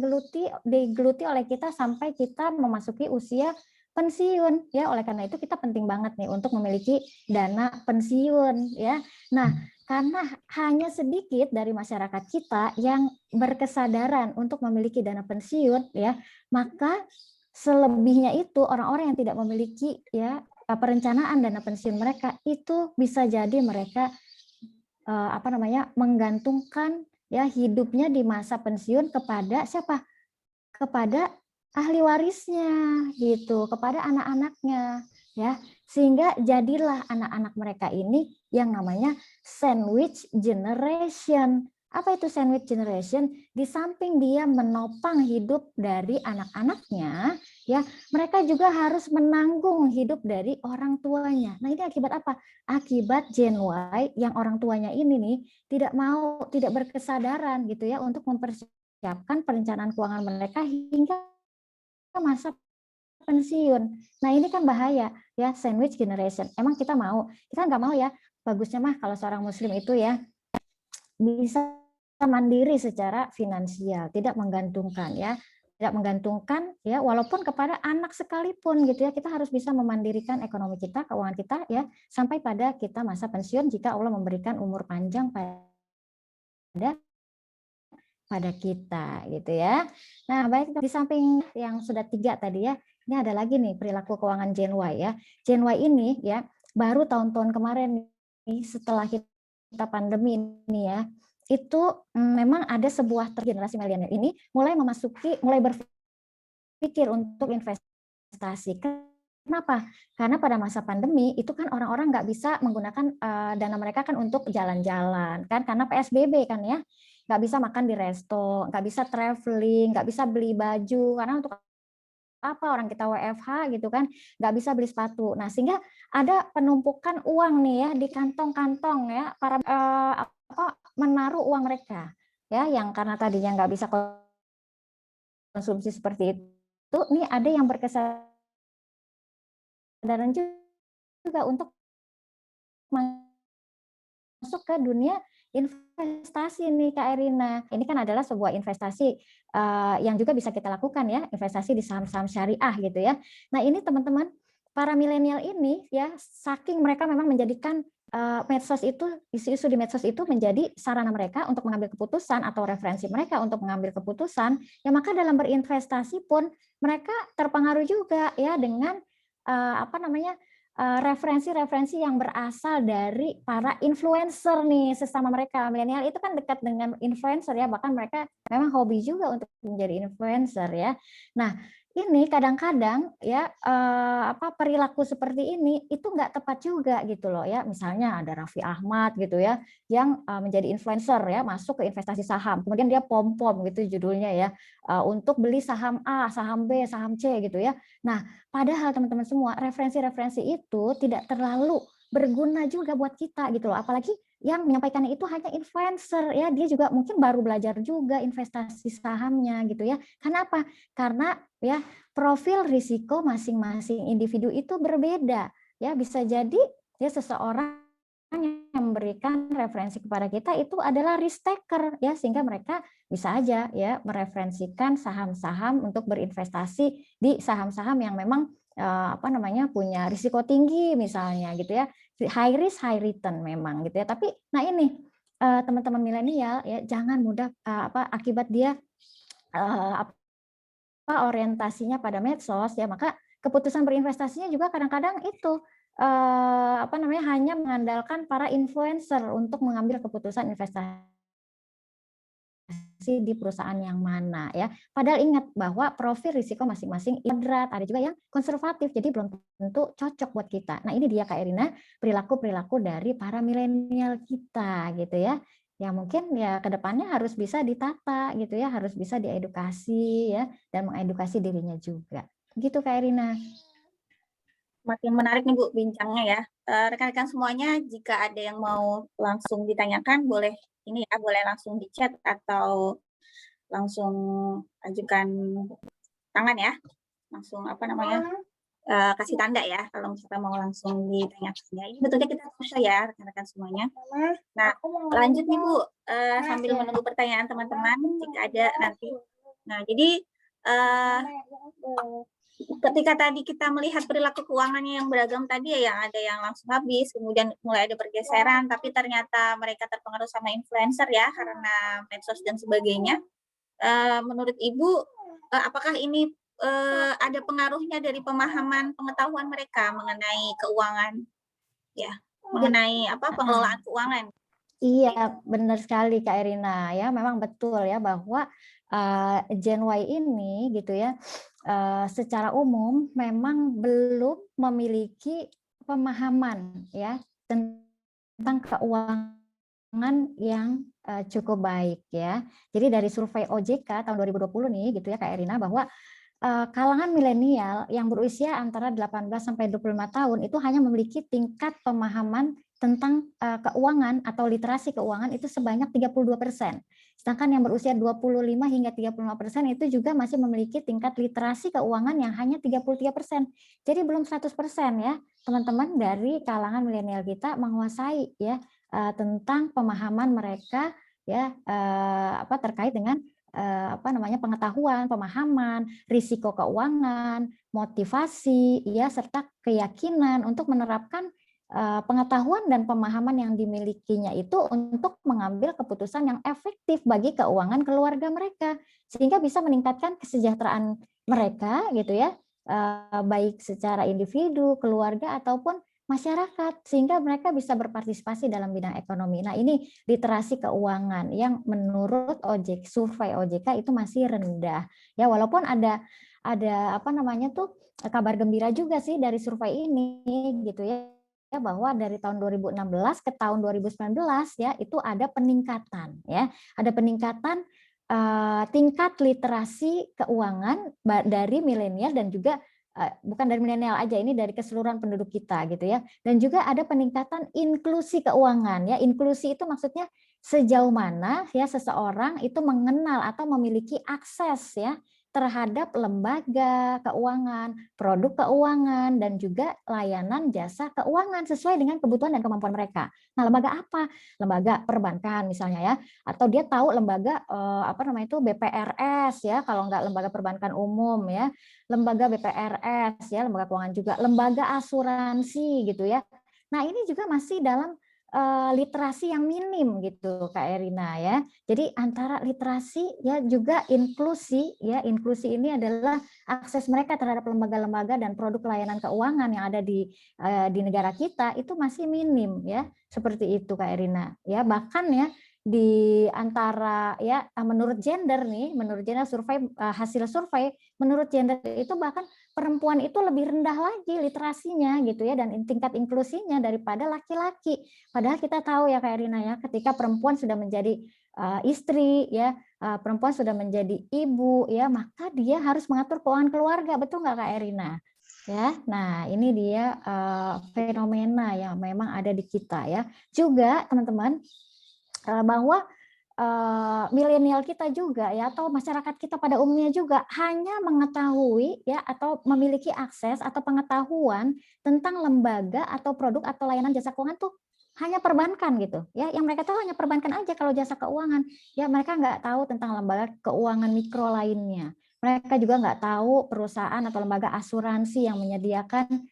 Speaker 5: digeluti oleh kita sampai kita memasuki usia pensiun ya. Oleh karena itu kita penting banget nih untuk memiliki dana pensiun ya. Nah, karena hanya sedikit dari masyarakat kita yang berkesadaran untuk memiliki dana pensiun ya, maka selebihnya itu orang-orang yang tidak memiliki ya perencanaan dana pensiun mereka itu bisa jadi mereka menggantungkan ya hidupnya di masa pensiun kepada siapa? Kepada ahli warisnya gitu, kepada anak-anaknya ya. Sehingga jadilah anak-anak mereka ini yang namanya sandwich generation. Apa itu sandwich generation? Di samping dia menopang hidup dari anak-anaknya, ya, mereka juga harus menanggung hidup dari orang tuanya. Nah, ini akibat apa? Akibat Gen Y yang orang tuanya ini nih tidak berkesadaran gitu ya untuk mempersiapkan perencanaan keuangan mereka hingga masa pensiun. Nah, ini kan bahaya ya, sandwich generation. Emang kita nggak mau ya, bagusnya mah kalau seorang muslim itu ya bisa mandiri secara finansial, tidak menggantungkan ya, walaupun kepada anak sekalipun gitu ya, kita harus bisa memandirikan ekonomi kita, keuangan kita ya, sampai pada kita masa pensiun jika Allah memberikan umur panjang pada kita gitu ya. Nah, baik, di samping yang sudah 3 tadi ya, ini ada lagi nih perilaku keuangan Gen Y ya. Gen Y ini ya baru tahun-tahun kemarin nih setelah kita pandemi ini ya, itu memang ada sebuah generasi milenial ini mulai berpikir untuk investasi. Kenapa? Karena pada masa pandemi itu kan orang-orang nggak bisa menggunakan dana mereka kan untuk jalan-jalan kan, karena PSBB kan ya, nggak bisa makan di resto, nggak bisa traveling, nggak bisa beli baju, karena untuk apa orang kita WFH gitu kan, nggak bisa beli sepatu. Nah, sehingga ada penumpukan uang nih ya di kantong-kantong ya para menaruh uang mereka ya, yang karena tadinya nggak bisa konsumsi seperti itu, nih ada yang berkesadaran juga untuk masuk ke dunia investasi nih Kak Erina. Ini kan adalah sebuah investasi yang juga bisa kita lakukan ya, investasi di saham-saham syariah gitu ya. Nah, ini teman-teman, para milenial ini ya, saking mereka memang menjadikan medsos itu, isu-isu di medsos itu menjadi sarana mereka untuk mengambil keputusan atau referensi mereka untuk mengambil keputusan, ya maka dalam berinvestasi pun mereka terpengaruh juga ya dengan referensi-referensi yang berasal dari para influencer nih sesama mereka. Milenial itu kan dekat dengan influencer ya, bahkan mereka memang hobi juga untuk menjadi influencer ya. Nah, ini kadang-kadang ya perilaku seperti ini itu nggak tepat juga gitu loh ya. Misalnya ada Raffi Ahmad gitu ya yang menjadi influencer ya, masuk ke investasi saham. Kemudian dia pom-pom gitu judulnya ya, untuk beli saham A, saham B, saham C gitu ya. Nah, padahal teman-teman semua referensi-referensi itu tidak terlalu berguna juga buat kita gitu loh. Apalagi yang menyampaikannya itu hanya influencer ya, dia juga mungkin baru belajar juga investasi sahamnya gitu ya. Karena apa? Karena ya profil risiko masing-masing individu itu berbeda ya. Bisa jadi ya seseorang yang memberikan referensi kepada kita itu adalah risk taker ya, sehingga mereka bisa aja ya mereferensikan saham-saham untuk berinvestasi di saham-saham yang memang punya risiko tinggi misalnya gitu ya, high risk high return memang gitu ya. Tapi nah ini teman-teman milenial ya, jangan mudah akibat dia orientasinya pada medsos ya, maka keputusan berinvestasinya juga kadang-kadang itu hanya mengandalkan para influencer untuk mengambil keputusan investasi di perusahaan yang mana ya. Padahal ingat bahwa profil risiko masing-masing moderat, ada juga yang konservatif, jadi belum tentu cocok buat kita. Nah ini dia Kak Erina, perilaku-perilaku dari para milenial kita gitu ya. Ya mungkin ya kedepannya harus bisa ditata gitu ya, harus bisa diedukasi ya, dan mengedukasi dirinya juga. Gitu Kak Erina.
Speaker 3: Makin menarik nih Bu bincangnya ya. Rekan-rekan semuanya, jika ada yang mau langsung ditanyakan, boleh ini ya, boleh langsung di chat atau langsung ajukan tangan ya. Langsung kasih tanda ya kalau kita mau langsung ditanyakan ya. Ini betulnya kita susah ya rekan-rekan semuanya. Nah, lanjut nih Bu, sambil menunggu pertanyaan teman-teman jika ada nanti. Nah, jadi ketika tadi kita melihat perilaku keuangannya yang beragam tadi ya, yang ada yang langsung habis, kemudian mulai ada pergeseran, tapi ternyata mereka terpengaruh sama influencer ya, karena medsos dan sebagainya. Menurut Ibu, apakah ini ada pengaruhnya dari pemahaman pengetahuan mereka mengenai keuangan, ya, mengenai pengelolaan keuangan?
Speaker 5: Iya, benar sekali Kak Erina ya, memang betul ya bahwa Gen Y ini gitu ya, secara umum memang belum memiliki pemahaman ya tentang keuangan yang cukup baik ya. Jadi dari survei OJK tahun 2020 nih gitu ya Kak Erina, bahwa kalangan milenial yang berusia antara 18 sampai 25 tahun itu hanya memiliki tingkat pemahaman tentang keuangan atau literasi keuangan itu sebanyak 32%. Sedangkan yang berusia 25 hingga 35% itu juga masih memiliki tingkat literasi keuangan yang hanya 33%. Jadi belum 100% ya teman-teman dari kalangan milenial kita menguasai ya tentang pemahaman mereka ya terkait dengan pengetahuan, pemahaman, risiko keuangan, motivasi ya serta keyakinan untuk menerapkan pengetahuan dan pemahaman yang dimilikinya itu untuk mengambil keputusan yang efektif bagi keuangan keluarga mereka, sehingga bisa meningkatkan kesejahteraan mereka gitu ya, baik secara individu, keluarga ataupun masyarakat, sehingga mereka bisa berpartisipasi dalam bidang ekonomi. Nah ini literasi keuangan yang menurut survei OJK itu masih rendah ya, walaupun ada kabar gembira juga sih dari survei ini gitu ya, bahwa dari tahun 2016 ke tahun 2019 ya itu ada peningkatan ya, ada peningkatan tingkat literasi keuangan dari milenial dan juga bukan dari milenial aja, ini dari keseluruhan penduduk kita gitu ya, dan juga ada peningkatan inklusi keuangan ya. Inklusi itu maksudnya sejauh mana ya seseorang itu mengenal atau memiliki akses ya terhadap lembaga keuangan, produk keuangan, dan juga layanan jasa keuangan sesuai dengan kebutuhan dan kemampuan mereka. Nah, lembaga apa? Lembaga perbankan misalnya ya, atau dia tahu lembaga BPRS ya, kalau enggak lembaga perbankan umum ya, lembaga BPRS ya, lembaga keuangan juga, lembaga asuransi gitu ya. Nah, ini juga masih dalam literasi yang minim gitu Kak Erina ya. Jadi antara literasi ya juga inklusi ya. Inklusi ini adalah akses mereka terhadap lembaga-lembaga dan produk layanan keuangan yang ada di negara kita itu masih minim ya. Seperti itu Kak Erina ya. Bahkan ya di antara ya menurut gender nih, menurut gender survei, hasil survei menurut gender itu bahkan perempuan itu lebih rendah lagi literasinya gitu ya, dan tingkat inklusinya daripada laki-laki. Padahal kita tahu ya Kak Erina ya, ketika perempuan sudah menjadi istri ya, perempuan sudah menjadi ibu ya, maka dia harus mengatur keuangan keluarga, betul nggak Kak Erina? Ya, nah ini dia fenomena yang memang ada di kita ya. Juga teman-teman bahwa milenial kita juga ya, atau masyarakat kita pada umumnya juga hanya mengetahui ya atau memiliki akses atau pengetahuan tentang lembaga atau produk atau layanan jasa keuangan tuh hanya perbankan gitu ya. Yang mereka tahu hanya perbankan aja kalau jasa keuangan ya. Mereka nggak tahu tentang lembaga keuangan mikro lainnya. Mereka juga nggak tahu perusahaan atau lembaga asuransi yang menyediakan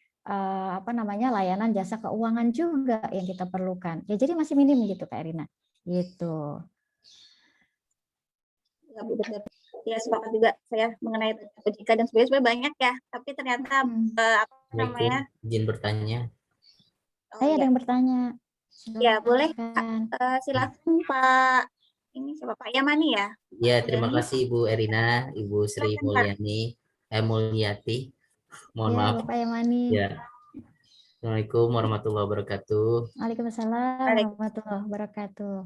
Speaker 5: layanan jasa keuangan juga yang kita perlukan ya. Jadi masih minim gitu Kak Erina gitu.
Speaker 3: Ya, Bu, benar. Ya, sepakat juga saya mengenai OJK dan sebagainya banyak ya, tapi ternyata
Speaker 2: izin bertanya.
Speaker 5: Saya ada yang bertanya.
Speaker 3: Ya, boleh silakan Pak. Ini siapa, Pak Yamani ya?
Speaker 2: Ya, terima kasih Ibu Erina, Ibu Sri Mulyati. Mohon maaf.
Speaker 5: Bapak Yamani.
Speaker 2: Ya. Assalamualaikum warahmatullahi wabarakatuh.
Speaker 5: Waalaikumsalam warahmatullahi wabarakatuh.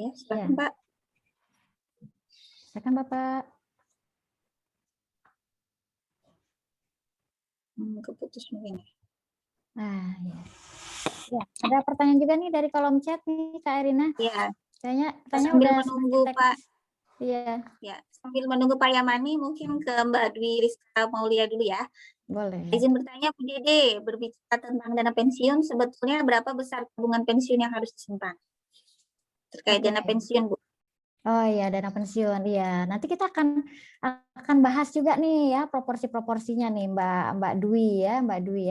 Speaker 3: Ya, silakan Pak.
Speaker 5: Silakan Bapak.
Speaker 3: Keputus mungkin.
Speaker 5: Nah, ya. Ya, ada pertanyaan juga nih dari kolom chat nih Kak Erina.
Speaker 3: Iya.
Speaker 5: Kayaknya
Speaker 3: sambil menunggu Pak.
Speaker 5: Iya.
Speaker 3: Ya, sambil menunggu Pak Yamani mungkin ke Mbak Dwi Rizka Maulia dulu ya.
Speaker 5: Boleh.
Speaker 3: Izin bertanya Bu Dede, berbicara tentang dana pensiun, sebetulnya berapa besar tabungan pensiun yang harus disimpan? Terkait dana pensiun, Bu.
Speaker 5: Oh iya, dana pensiun. Iya, nanti kita akan bahas juga nih ya proporsi-proporsinya nih Mbak Dwi ya,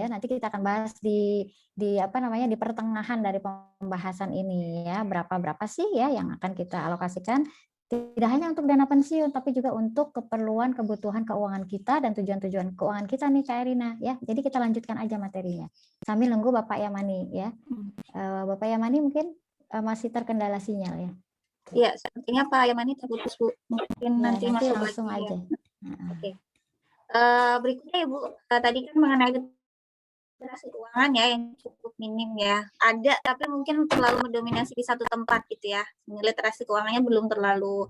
Speaker 5: Nanti kita akan bahas di di pertengahan dari pembahasan ini ya, berapa sih ya yang akan kita alokasikan tidak hanya untuk dana pensiun tapi juga untuk keperluan kebutuhan keuangan kita dan tujuan-tujuan keuangan kita nih Kak Erina ya. Jadi kita lanjutkan aja materinya sambil nunggu Bapak Yamani ya. Bapak Yamani mungkin masih terkendala sinyal ya.
Speaker 3: Iya, sepertinya Pak Yamani terputus Bu. Mungkin
Speaker 5: ya,
Speaker 3: nanti masuk
Speaker 5: langsung
Speaker 3: lagi,
Speaker 5: aja.
Speaker 3: Ya. Oke. Berikutnya Ibu, tadi kan mengenai literasi keuangan ya yang cukup minim ya. Ada tapi mungkin terlalu mendominasi di satu tempat gitu ya. Literasi keuangannya belum terlalu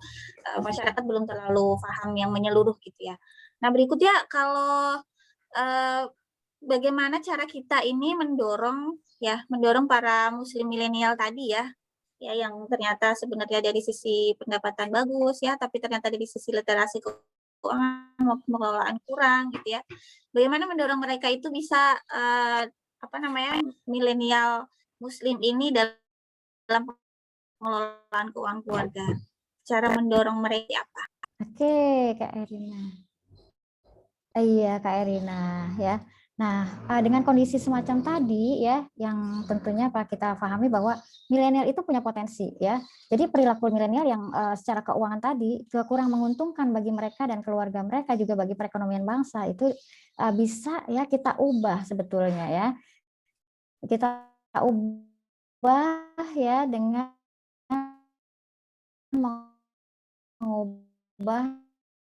Speaker 3: masyarakat belum terlalu paham yang menyeluruh gitu ya. Nah, berikutnya kalau bagaimana cara kita ini mendorong para muslim milenial tadi ya yang ternyata sebenarnya dari sisi pendapatan bagus ya, tapi ternyata dari sisi literasi keuangan maupun pengelolaan kurang gitu ya. Bagaimana mendorong mereka itu bisa milenial muslim ini dalam pengelolaan keuangan keluarga. Cara mendorong mereka apa?
Speaker 5: Oke, Kak Erina. Iya, Kak Erina ya. Nah, dengan kondisi semacam tadi ya, yang tentunya kita pahami bahwa milenial itu punya potensi ya. Jadi perilaku milenial yang secara keuangan tadi kurang menguntungkan bagi mereka dan keluarga mereka, juga bagi perekonomian bangsa itu bisa ya kita ubah sebetulnya ya. Kita ubah ya dengan mengubah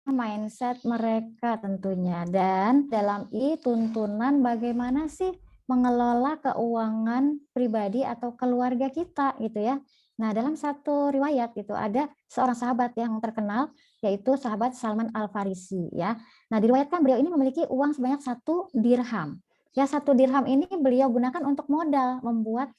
Speaker 5: mindset mereka tentunya, dan dalam tuntunan bagaimana sih mengelola keuangan pribadi atau keluarga kita gitu ya. Nah, dalam satu riwayat itu ada seorang sahabat yang terkenal yaitu sahabat Salman Al-Farisi ya. Nah, diriwayatkan beliau ini memiliki uang sebanyak 1 dirham. Ya, 1 dirham ini beliau gunakan untuk modal membuat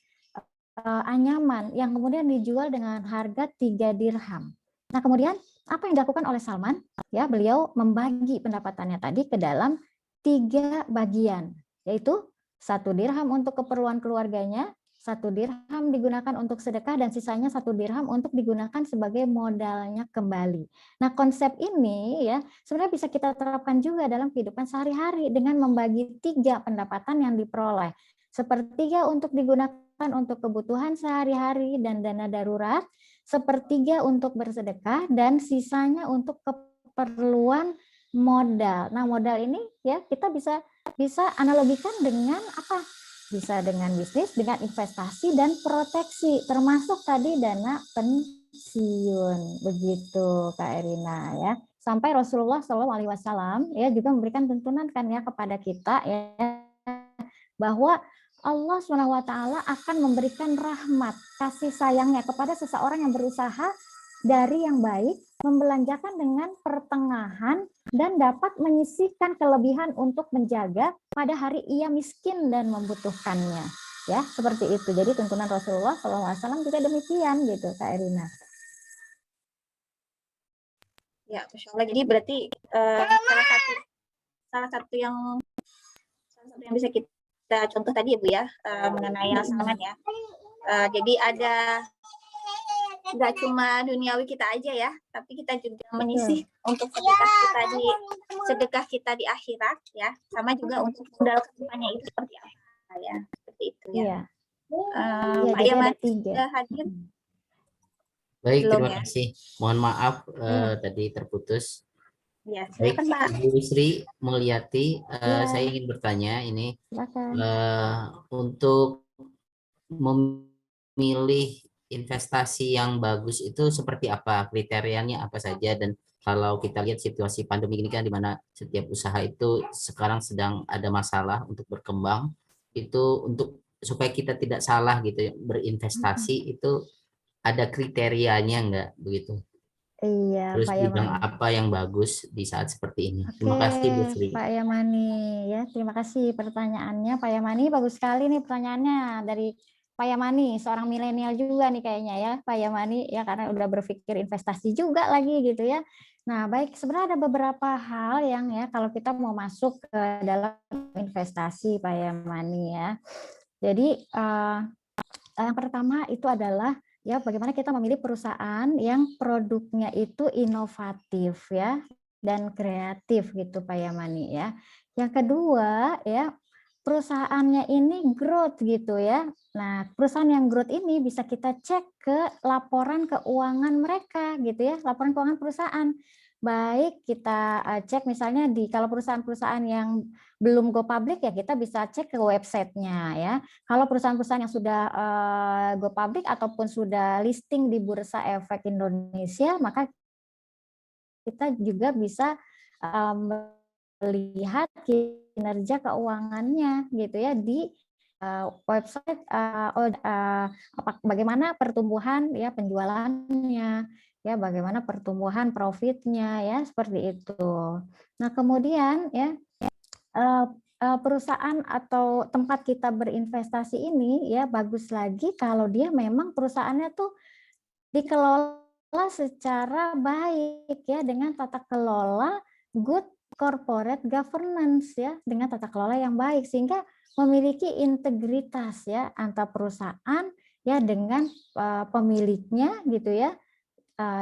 Speaker 5: anyaman yang kemudian dijual dengan harga 3 dirham. Nah, kemudian apa yang dilakukan oleh Salman? Ya, beliau membagi pendapatannya tadi ke dalam 3 bagian, yaitu 1 dirham untuk keperluan keluarganya, 1 dirham digunakan untuk sedekah dan sisanya 1 dirham untuk digunakan sebagai modalnya kembali. Nah, konsep ini ya sebenarnya bisa kita terapkan juga dalam kehidupan sehari-hari dengan membagi 3 pendapatan yang diperoleh. Sepertiga untuk digunakan untuk kebutuhan sehari-hari dan dana darurat, sepertiga untuk bersedekah, dan sisanya untuk keperluan modal. Nah, modal ini ya kita bisa analogikan dengan apa? Bisa dengan bisnis, dengan investasi dan proteksi, termasuk tadi dana pensiun. Begitu Kak Erina ya. Sampai Rasulullah SAW ya juga memberikan tuntunan kan ya kepada kita ya bahwa Allah SWT akan memberikan rahmat, kasih sayangnya kepada seseorang yang berusaha dari yang baik, membelanjakan dengan pertengahan, dan dapat menyisihkan kelebihan untuk menjaga pada hari ia miskin dan membutuhkannya. Ya, seperti itu. Jadi tuntunan Rasulullah SAW juga demikian gitu, Kak Erina.
Speaker 3: Ya, Masya Allah. Jadi berarti salah satu yang bisa kita contoh tadi ya Bu ya, mengenai Al-Salman ya. Jadi ada nggak cuma duniawi kita aja ya, tapi kita juga menyisih untuk sedekah kita di akhirat ya, sama juga untuk modal kedepannya itu seperti apa ya, seperti itu ya.
Speaker 5: Iya.
Speaker 3: Pak Yaman sudah hadir?
Speaker 2: Baik,
Speaker 3: Belum
Speaker 2: terima
Speaker 3: ya?
Speaker 2: kasih. Mohon maaf tadi terputus.
Speaker 3: Ya,
Speaker 2: Baik,
Speaker 3: silakan Pak.
Speaker 2: Ibu Sri Mulyati, saya ingin bertanya ini untuk memilih investasi yang bagus itu seperti apa, kriterianya apa saja, dan kalau kita lihat situasi pandemi ini kan di mana setiap usaha itu sekarang sedang ada masalah untuk berkembang, itu untuk supaya kita tidak salah gitu ya, berinvestasi itu ada kriterianya enggak begitu?
Speaker 5: Iya,
Speaker 2: Terus
Speaker 5: Pak
Speaker 2: bidang
Speaker 5: Yamani.
Speaker 2: apa yang bagus di saat seperti ini?
Speaker 5: Oke,
Speaker 2: Terima kasih Bu Sri.
Speaker 5: Pak Yamani ya, terima kasih pertanyaannya Pak Yamani, bagus sekali nih pertanyaannya dari Pak Yamani, seorang milenial juga nih kayaknya ya Pak Yamani ya, karena udah berpikir investasi juga lagi gitu ya. Nah, baik, sebenarnya ada beberapa hal yang ya kalau kita mau masuk ke dalam investasi Pak Yamani ya. Jadi yang pertama itu adalah ya bagaimana kita memilih perusahaan yang produknya itu inovatif ya dan kreatif gitu Pak Yamani ya. Yang kedua ya, perusahaannya ini growth gitu ya. Nah, perusahaan yang growth ini bisa kita cek ke laporan keuangan mereka gitu ya, laporan keuangan perusahaan. Baik kita cek misalnya kalau perusahaan-perusahaan yang belum go public ya kita bisa cek ke websitenya ya. Kalau perusahaan-perusahaan yang sudah go public ataupun sudah listing di Bursa Efek Indonesia, maka kita juga bisa melihat kinerja keuangannya gitu ya di website bagaimana pertumbuhan ya penjualannya ya, bagaimana pertumbuhan profitnya ya, seperti itu. Nah, kemudian ya perusahaan atau tempat kita berinvestasi ini ya bagus lagi kalau dia memang perusahaannya tuh dikelola secara baik ya, dengan tata kelola good corporate governance ya, dengan tata kelola yang baik sehingga memiliki integritas ya antar perusahaan ya dengan pemiliknya gitu ya.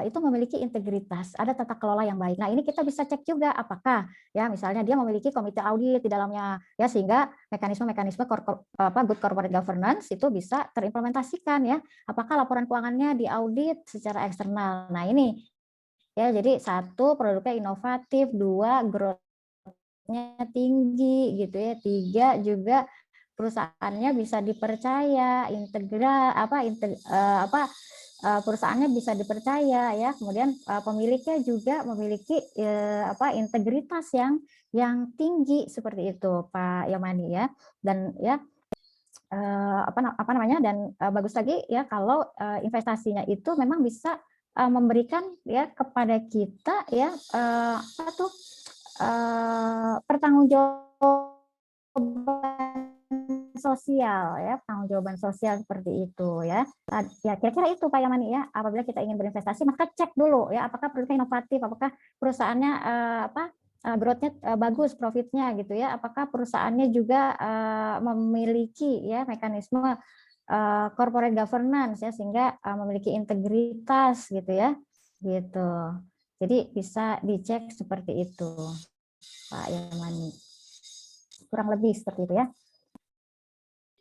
Speaker 5: Itu memiliki integritas, ada tata kelola yang baik. Nah, ini kita bisa cek juga apakah ya misalnya dia memiliki komite audit di dalamnya ya, sehingga mekanisme-mekanisme good corporate governance itu bisa terimplementasikan ya. Apakah laporan keuangannya diaudit secara eksternal. Nah, ini ya, jadi 1 produknya inovatif, 2 growth-nya tinggi gitu ya, 3 juga perusahaannya bisa dipercaya, perusahaannya bisa dipercaya ya, kemudian pemiliknya juga memiliki integritas yang tinggi seperti itu Pak Yamani ya. Dan ya dan bagus lagi ya kalau investasinya itu memang bisa memberikan ya kepada kita ya pertanggungjawaban sosial ya, pertanggungjawaban sosial seperti itu ya. Ya kira-kira itu Pak Yamani ya, apabila kita ingin berinvestasi maka cek dulu ya apakah produknya inovatif, apakah perusahaannya growth-nya bagus, profitnya gitu ya, apakah perusahaannya juga memiliki ya mekanisme corporate governance ya, sehingga memiliki integritas gitu ya, gitu. Jadi bisa dicek seperti itu, Pak Yamani. Kurang lebih seperti itu ya.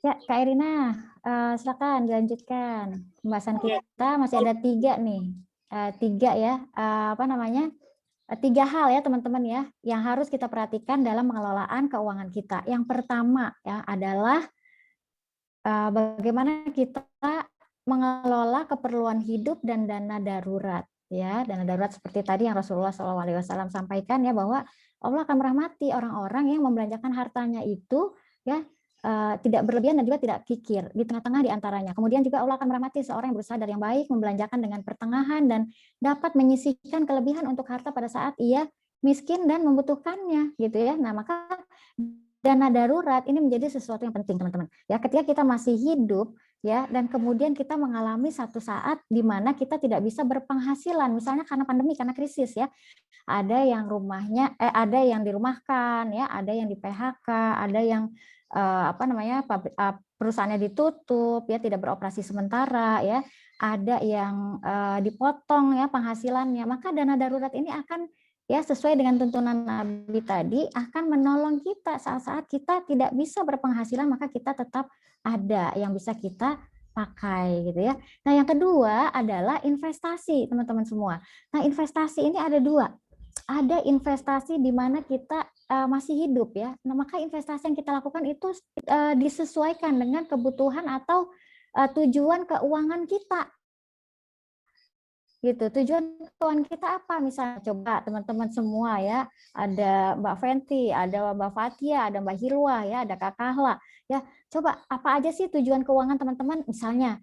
Speaker 5: Ya, Kak Irina, silakan dilanjutkan. Pembahasan kita masih ada 3 nih, 3 ya, apa namanya? 3 hal ya teman-teman ya, yang harus kita perhatikan dalam pengelolaan keuangan kita. Yang pertama ya adalah bagaimana kita mengelola keperluan hidup dan dana darurat ya. Dana darurat seperti tadi yang Rasulullah SAW sampaikan ya, bahwa Allah akan merahmati orang-orang yang membelanjakan hartanya itu ya tidak berlebihan dan juga tidak kikir di tengah-tengah di antaranya. Kemudian juga Allah akan merahmati seorang yang berusaha dari yang baik, membelanjakan dengan pertengahan dan dapat menyisihkan kelebihan untuk harta pada saat ia miskin dan membutuhkannya gitu ya. Nah, maka dana darurat ini menjadi sesuatu yang penting teman-teman. Ya, ketika kita masih hidup ya, dan kemudian kita mengalami satu saat di mana kita tidak bisa berpenghasilan, misalnya karena pandemi, karena krisis ya. Ada yang rumahnya ada yang dirumahkan ya, ada yang di PHK, ada yang perusahaannya ditutup ya, tidak beroperasi sementara ya, ada yang dipotong ya penghasilannya. Maka dana darurat ini akan ya sesuai dengan tuntunan Nabi tadi akan menolong kita saat-saat kita tidak bisa berpenghasilan, maka kita tetap ada yang bisa kita pakai gitu ya. Nah, yang kedua adalah investasi teman-teman semua. Nah, investasi ini ada 2. Ada investasi di mana kita masih hidup ya. Nah, maka investasi yang kita lakukan itu disesuaikan dengan kebutuhan atau tujuan keuangan kita. Gitu. Tujuan keuangan kita apa? Misalnya coba teman-teman semua ya, ada Mbak Fenty, ada Mbak Fatia, ada Mbak Hilwa ya, ada Kak Kahla ya. Coba apa aja sih tujuan keuangan teman-teman? Misalnya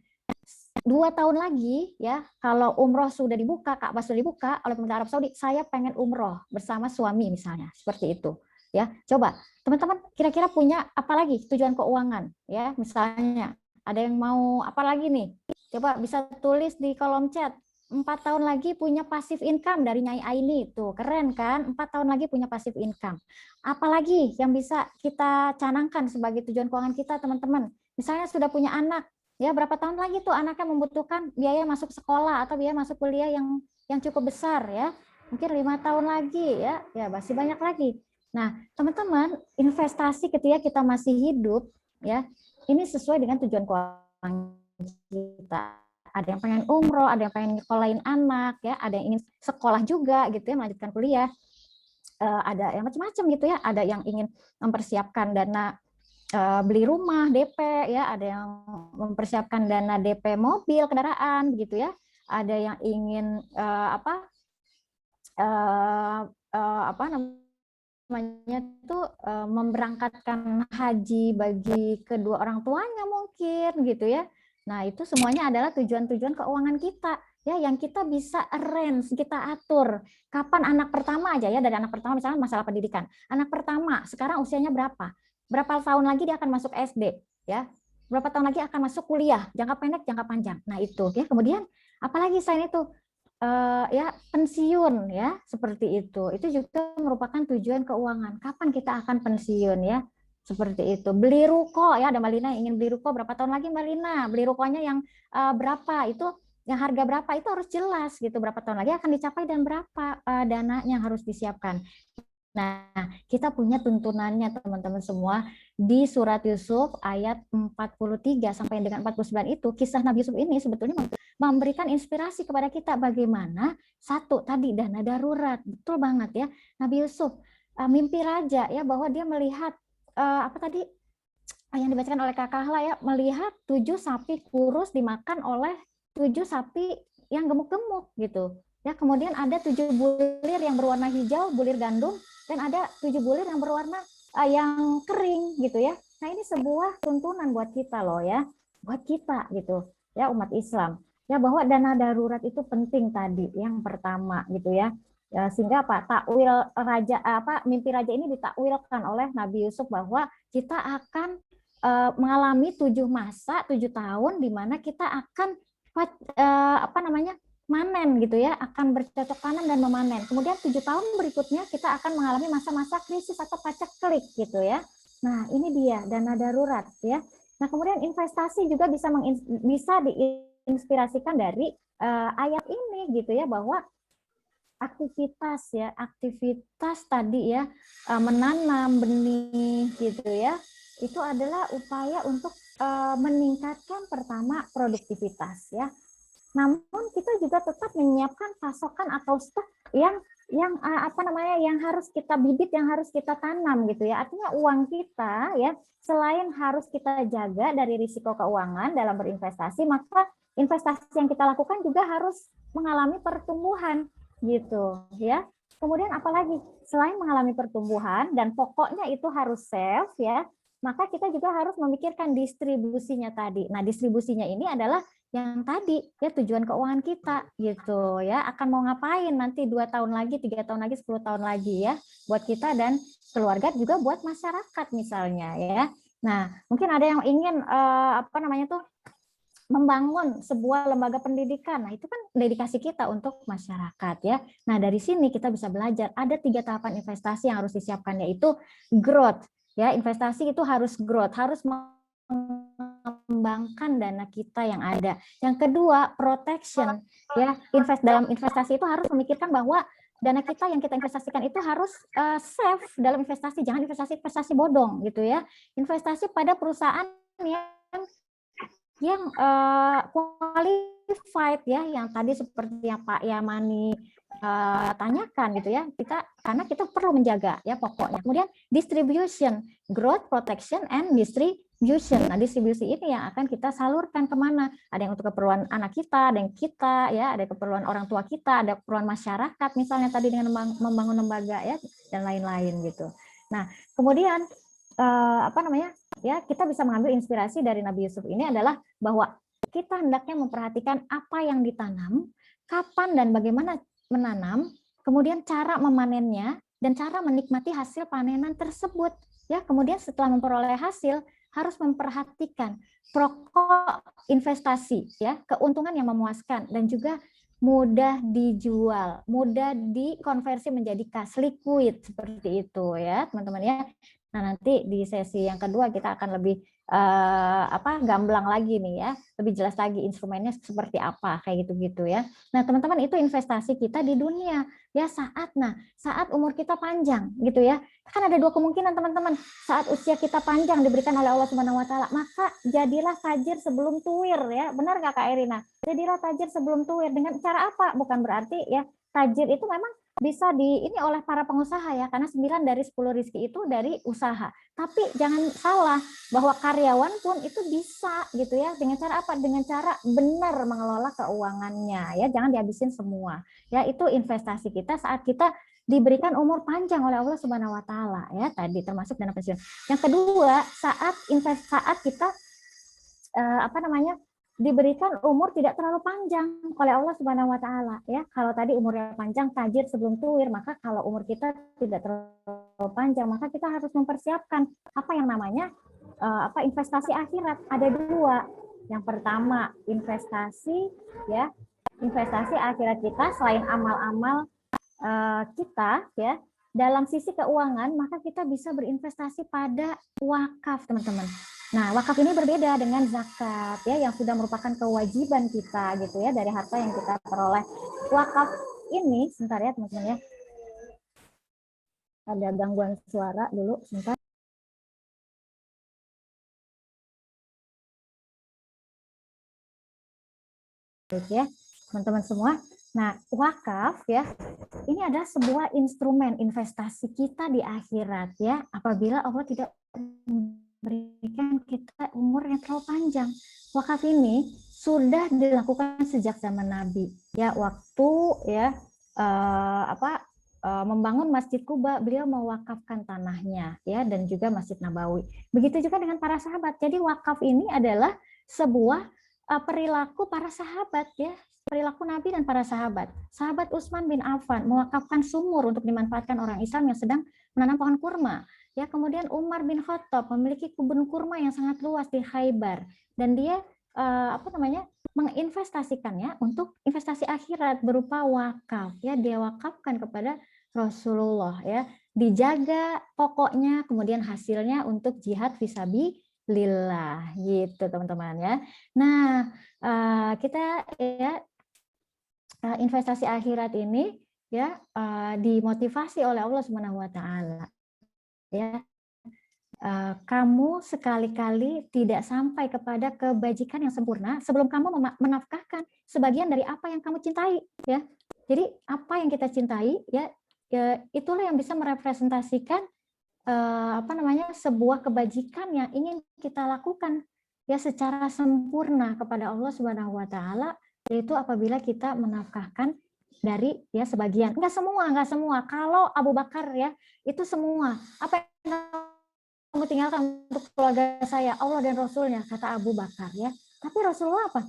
Speaker 5: 2 tahun lagi ya, kalau umroh sudah dibuka, Ka'bah sudah dibuka oleh pemerintah Arab Saudi, saya pengen umroh bersama suami misalnya, seperti itu ya. Coba teman-teman kira-kira punya apa lagi tujuan keuangan ya, misalnya ada yang mau apa lagi nih, coba bisa tulis di kolom chat. 4 tahun lagi punya passive income dari Nyai Aini, tuh keren kan, 4 tahun lagi punya passive income. Apalagi yang bisa kita canangkan sebagai tujuan keuangan kita teman-teman, misalnya sudah punya anak ya, berapa tahun lagi tuh anaknya membutuhkan biaya masuk sekolah atau biaya masuk kuliah yang cukup besar ya, mungkin 5 tahun lagi ya masih banyak lagi. Nah teman-teman, investasi ketika kita masih hidup ya, ini sesuai dengan tujuan keuangan kita. Ada yang pengen umroh, ada yang pengen nyekolahin anak ya, ada yang ingin sekolah juga gitu ya, melanjutkan kuliah, ada yang macam-macam gitu ya, ada yang ingin mempersiapkan dana beli rumah DP ya, ada yang mempersiapkan dana DP mobil kendaraan begitu ya, ada yang ingin namanya tuh memberangkatkan haji bagi kedua orang tuanya mungkin gitu ya. Nah, itu semuanya adalah tujuan-tujuan keuangan kita ya, yang kita bisa arrange, kita atur. Kapan anak pertama aja ya, dari anak pertama misalnya masalah pendidikan. Anak pertama sekarang usianya berapa? Berapa tahun lagi dia akan masuk SD ya? Berapa tahun lagi akan masuk kuliah, jangka pendek, jangka panjang. Nah, itu ya. Kemudian apalagi selain itu ya pensiun ya, seperti itu. Itu juga merupakan tujuan keuangan. Kapan kita akan pensiun ya? Seperti itu. Beli ruko ya, ada Mbak Lina ingin beli ruko, berapa tahun lagi Mbak Lina? Beli rukonya yang berapa? Itu yang harga berapa itu harus jelas gitu. Berapa tahun lagi akan dicapai dan berapa dana yang harus disiapkan. Nah, kita punya tuntunannya teman-teman semua di surat Yusuf ayat 43 sampai dengan 49 itu, kisah Nabi Yusuf ini sebetulnya memberikan inspirasi kepada kita bagaimana satu tadi dana darurat. Betul banget ya. Nabi Yusuf mimpi raja ya, bahwa dia melihat apa tadi yang dibacakan oleh Kak Kahla ya, melihat 7 sapi kurus dimakan oleh 7 sapi yang gemuk-gemuk gitu. Ya, kemudian ada 7 bulir yang berwarna hijau, bulir gandum, dan ada 7 bulir yang berwarna yang kering gitu ya. Nah, ini sebuah tuntunan buat kita loh ya, buat kita gitu ya, umat Islam ya, bahwa dana darurat itu penting tadi yang pertama gitu ya. Ya, sehingga takwil raja mimpi raja ini ditakwilkan oleh Nabi Yusuf bahwa kita akan mengalami 7 masa, 7 tahun di mana kita akan manen gitu ya, akan bercocok tanam dan memanen. Kemudian 7 tahun berikutnya kita akan mengalami masa-masa krisis atau paceklik gitu ya. Nah, ini dia dana darurat ya. Nah, kemudian investasi juga bisa diinspirasikan dari ayat ini gitu ya, bahwa aktivitas tadi ya, menanam benih gitu ya, itu adalah upaya untuk meningkatkan pertama produktivitas ya. Namun kita juga tetap menyiapkan pasokan atau stok yang yang harus kita bibit, yang harus kita tanam gitu ya. Artinya uang kita ya, selain harus kita jaga dari risiko keuangan dalam berinvestasi, maka investasi yang kita lakukan juga harus mengalami pertumbuhan gitu ya. Kemudian apalagi selain mengalami pertumbuhan dan pokoknya itu harus safe ya, maka kita juga harus memikirkan distribusinya tadi. Nah, distribusinya ini adalah yang tadi ya, tujuan keuangan kita gitu ya, akan mau ngapain nanti 2 tahun lagi, 3 tahun lagi, 10 tahun lagi ya, buat kita dan keluarga, juga buat masyarakat misalnya ya. Nah, mungkin ada yang ingin membangun sebuah lembaga pendidikan. Nah, itu kan dedikasi kita untuk masyarakat ya. Nah, dari sini kita bisa belajar ada 3 tahapan investasi yang harus disiapkan, yaitu growth ya. Investasi itu harus growth, harus mengembangkan dana kita yang ada. Yang kedua, protection ya. Dalam investasi itu harus memikirkan bahwa dana kita yang kita investasikan itu harus safe dalam investasi, jangan investasi bodong gitu ya. Investasi pada perusahaan yang qualified ya, yang tadi seperti yang Pak Yamani tanyakan gitu ya, karena kita perlu menjaga ya pokoknya. Kemudian distribution, growth, protection, and distribution. Nah, distribusi ini yang akan kita salurkan kemana? Ada yang untuk keperluan anak kita, ada yang kita ya, ada keperluan orang tua kita, ada keperluan masyarakat misalnya tadi dengan membangun lembaga ya, dan lain-lain gitu. Nah, kemudian kita bisa mengambil inspirasi dari Nabi Yusuf ini adalah bahwa kita hendaknya memperhatikan apa yang ditanam, kapan dan bagaimana menanam, kemudian cara memanennya dan cara menikmati hasil panenan tersebut ya. Kemudian setelah memperoleh hasil harus memperhatikan pokok investasi ya, keuntungan yang memuaskan dan juga mudah dijual, mudah dikonversi menjadi cash liquid seperti itu ya, teman-teman ya. Nah, nanti di sesi yang kedua kita akan lebih gamblang lagi nih ya, lebih jelas lagi instrumennya seperti apa kayak gitu-gitu ya. Nah, teman-teman, itu investasi kita di dunia ya, saat umur kita panjang gitu ya. Kan ada 2 kemungkinan teman-teman. Saat usia kita panjang diberikan oleh Allah Subhanahu wa taala, maka jadilah tajir sebelum tuir ya. Benar nggak Kak Erina? Jadilah tajir sebelum tuir. Dengan cara apa? Bukan berarti ya tajir itu memang bisa ini oleh para pengusaha ya, karena 9 dari 10 rezeki itu dari usaha. Tapi jangan salah bahwa karyawan pun itu bisa gitu ya, dengan cara apa? Dengan cara benar mengelola keuangannya ya, jangan dihabisin semua. Ya, itu investasi kita saat kita diberikan umur panjang oleh Allah Subhanahu wa taala ya, tadi termasuk dana pensiun. Yang kedua, saat kita diberikan umur tidak terlalu panjang oleh Allah Subhanahu wa taala ya. Kalau tadi umurnya panjang, tajir sebelum tuir, maka kalau umur kita tidak terlalu panjang, maka kita harus mempersiapkan apa yang namanya investasi akhirat. Ada 2. Yang pertama, investasi akhirat kita selain amal-amal kita ya. Dalam sisi keuangan, maka kita bisa berinvestasi pada wakaf, teman-teman. Nah, wakaf ini berbeda dengan zakat ya, yang sudah merupakan kewajiban kita gitu ya, dari harta yang kita peroleh. Wakaf ini, sebentar ya teman-teman ya. Ada gangguan suara dulu, sebentar. Baik ya, teman-teman semua. Nah, wakaf ya, ini adalah sebuah instrumen investasi kita di akhirat ya, apabila Allah tidak berikan kita umur yang terlalu panjang. Wakaf ini sudah dilakukan sejak zaman Nabi ya, waktu ya membangun Masjid Kuba, beliau mewakafkan tanahnya ya, dan juga Masjid Nabawi. Begitu juga dengan para sahabat. Jadi wakaf ini adalah sebuah perilaku para sahabat ya, perilaku Nabi dan para sahabat. Sahabat Utsman bin Affan mewakafkan sumur untuk dimanfaatkan orang Islam yang sedang menanam pohon kurma. Ya, kemudian Umar bin Khattab memiliki kebun kurma yang sangat luas di Khaybar, dan dia menginvestasikannya untuk investasi akhirat berupa wakaf ya, dia wakafkan kepada Rasulullah ya, dijaga pokoknya, kemudian hasilnya untuk jihad fisabilillah lillah gitu teman-teman ya. Nah, kita ya investasi akhirat ini ya dimotivasi oleh Allah Subhanahu wa taala. Ya. Kamu sekali-kali tidak sampai kepada kebajikan yang sempurna sebelum kamu menafkahkan sebagian dari apa yang kamu cintai ya. Jadi apa yang kita cintai ya, itulah yang bisa merepresentasikan sebuah kebajikan yang ingin kita lakukan ya secara sempurna kepada Allah Subhanahu wa taala, yaitu apabila kita menafkahkan dari ya sebagian, enggak semua. Kalau Abu Bakar ya itu semua. Apa yang kamu tinggalkan untuk keluarga saya, Allah dan Rasulnya, kata Abu Bakar ya. Tapi Rasulullah apa?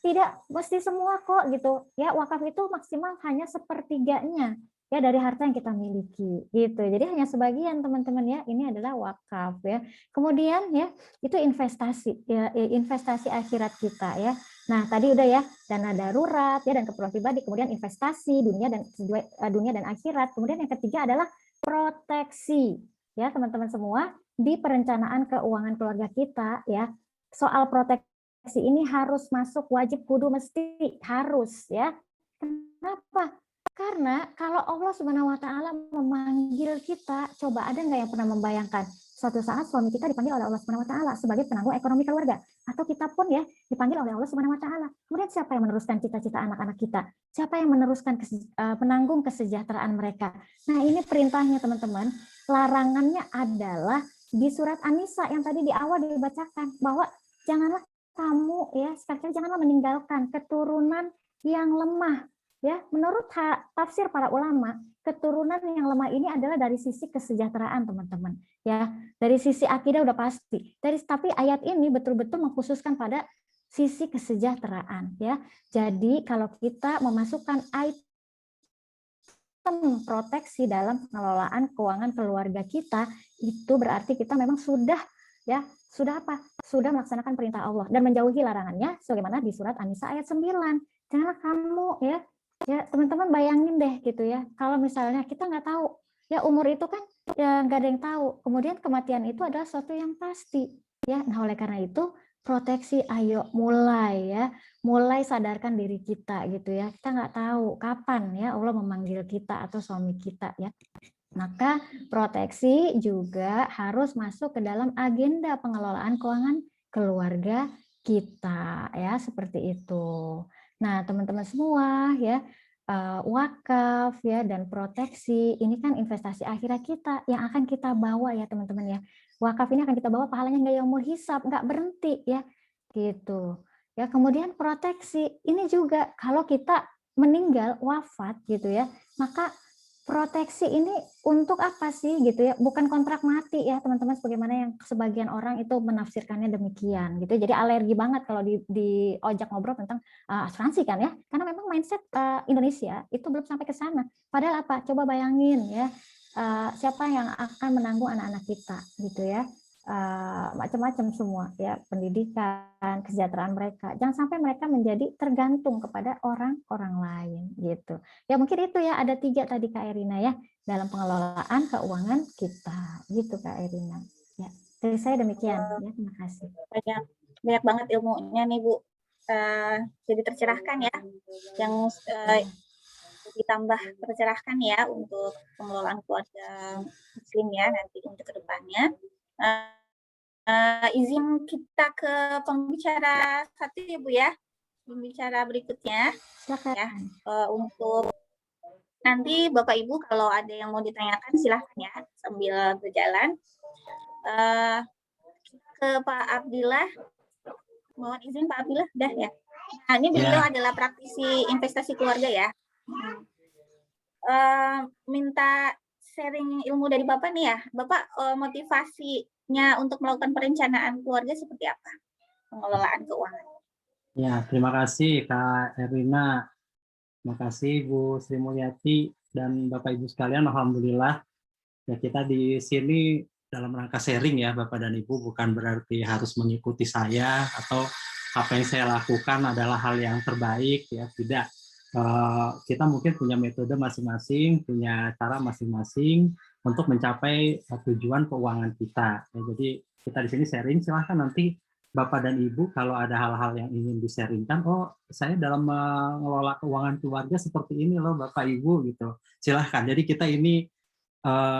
Speaker 5: Tidak mesti semua kok gitu ya. Wakaf itu maksimal hanya sepertiganya ya dari harta yang kita miliki gitu. Jadi hanya sebagian teman-teman ya. Ini adalah wakaf ya. Kemudian ya itu investasi ya, investasi akhirat kita ya. Nah tadi udah ya, dana darurat ya dan keperluan pribadi. Kemudian investasi dunia dan akhirat. Kemudian yang ketiga adalah proteksi ya teman-teman semua. Di perencanaan keuangan keluarga kita ya, soal proteksi ini harus masuk, wajib, kudu, mesti, harus ya. Kenapa? Karena kalau Allah Subhanahu wa taala memanggil kita, coba ada nggak yang pernah membayangkan suatu saat suami kita dipanggil oleh Allah Subhanahu wa taala sebagai penanggung ekonomi keluarga, atau kita pun ya dipanggil oleh Allah Subhanahu wa taala. Kemudian siapa yang meneruskan cita-cita anak-anak kita? Siapa yang meneruskan penanggung kesejahteraan mereka? Nah, ini perintahnya teman-teman. Larangannya adalah di surat An-Nisa yang tadi di awal dibacakan, bahwa janganlah kamu ya sekali-kali janganlah meninggalkan keturunan yang lemah ya. Menurut tafsir para ulama, keturunan yang lemah ini adalah dari sisi kesejahteraan teman-teman ya. Dari sisi akidah udah pasti. Tapi ayat ini betul-betul mengkhususkan pada sisi kesejahteraan ya. Jadi kalau kita memasukkan proteksi dalam pengelolaan keuangan keluarga kita, itu berarti kita memang sudah melaksanakan perintah Allah dan menjauhi larangannya sebagaimana di surat An-Nisa ayat 9. Janganlah kamu ya teman-teman bayangin deh gitu ya, kalau misalnya kita nggak tahu ya, umur itu kan ya nggak ada yang tahu, kemudian kematian itu adalah sesuatu yang pasti ya. Nah oleh karena itu proteksi, ayo mulai sadarkan diri kita gitu ya. Kita nggak tahu kapan ya Allah memanggil kita atau suami kita ya. Maka proteksi juga harus masuk ke dalam agenda pengelolaan keuangan keluarga kita ya, seperti itu. Nah teman-teman semua ya, wakaf ya dan proteksi ini kan investasi akhirat kita yang akan kita bawa ya teman-teman ya. Wakaf ini akan kita bawa pahalanya nggak yaumul hisab, nggak berhenti ya gitu ya. Kemudian proteksi ini juga kalau kita meninggal wafat gitu ya, maka proteksi ini untuk apa sih gitu ya, bukan kontrak mati ya teman-teman, sebagaimana yang sebagian orang itu menafsirkannya demikian gitu. Jadi alergi banget kalau di ojek ngobrol tentang asuransi kan ya, karena memang mindset Indonesia itu belum sampai ke sana. Padahal apa, coba bayangin ya, siapa yang akan menanggung anak-anak kita gitu ya, macam-macam semua ya, pendidikan, kesejahteraan mereka, jangan sampai mereka menjadi tergantung kepada orang-orang lain gitu ya. Mungkin itu ya, ada 3 tadi Kak Erina ya dalam pengelolaan keuangan kita gitu Kak Erina ya. Dari saya demikian ya, terima kasih.
Speaker 3: Banyak banget ilmunya nih Bu, jadi tercerahkan ya, yang ditambah tercerahkan ya untuk pengelolaan keluarga muslim ya nanti untuk kedepannya. Izin kita ke pembicara satu ya Bu ya, pembicara berikutnya.
Speaker 5: Silakan.
Speaker 3: Ya, untuk nanti Bapak Ibu kalau ada yang mau ditanyakan silahkan ya sambil berjalan. Ke Pak Abdillah, mohon izin Pak Abdillah, dah ya. Nah ini beliau adalah praktisi investasi keluarga ya. Minta sharing ilmu dari Bapak nih ya. Bapak motivasinya untuk melakukan perencanaan keluarga seperti apa? Pengelolaan keuangan.
Speaker 6: Ya, terima kasih Kak Erina. Terima kasih Bu Sri Mulyati dan Bapak Ibu sekalian. Alhamdulillah ya, kita di sini dalam rangka sharing ya Bapak dan Ibu, bukan berarti harus mengikuti saya atau apa yang saya lakukan adalah hal yang terbaik ya, tidak. Kita mungkin punya metode masing-masing, punya cara masing-masing, untuk mencapai tujuan keuangan kita. Ya, jadi kita di sini sharing, silahkan nanti Bapak dan Ibu kalau ada hal-hal yang ingin di-sharingkan, oh saya dalam mengelola keuangan keluarga seperti ini loh Bapak Ibu gitu. Silahkan. Jadi kita ini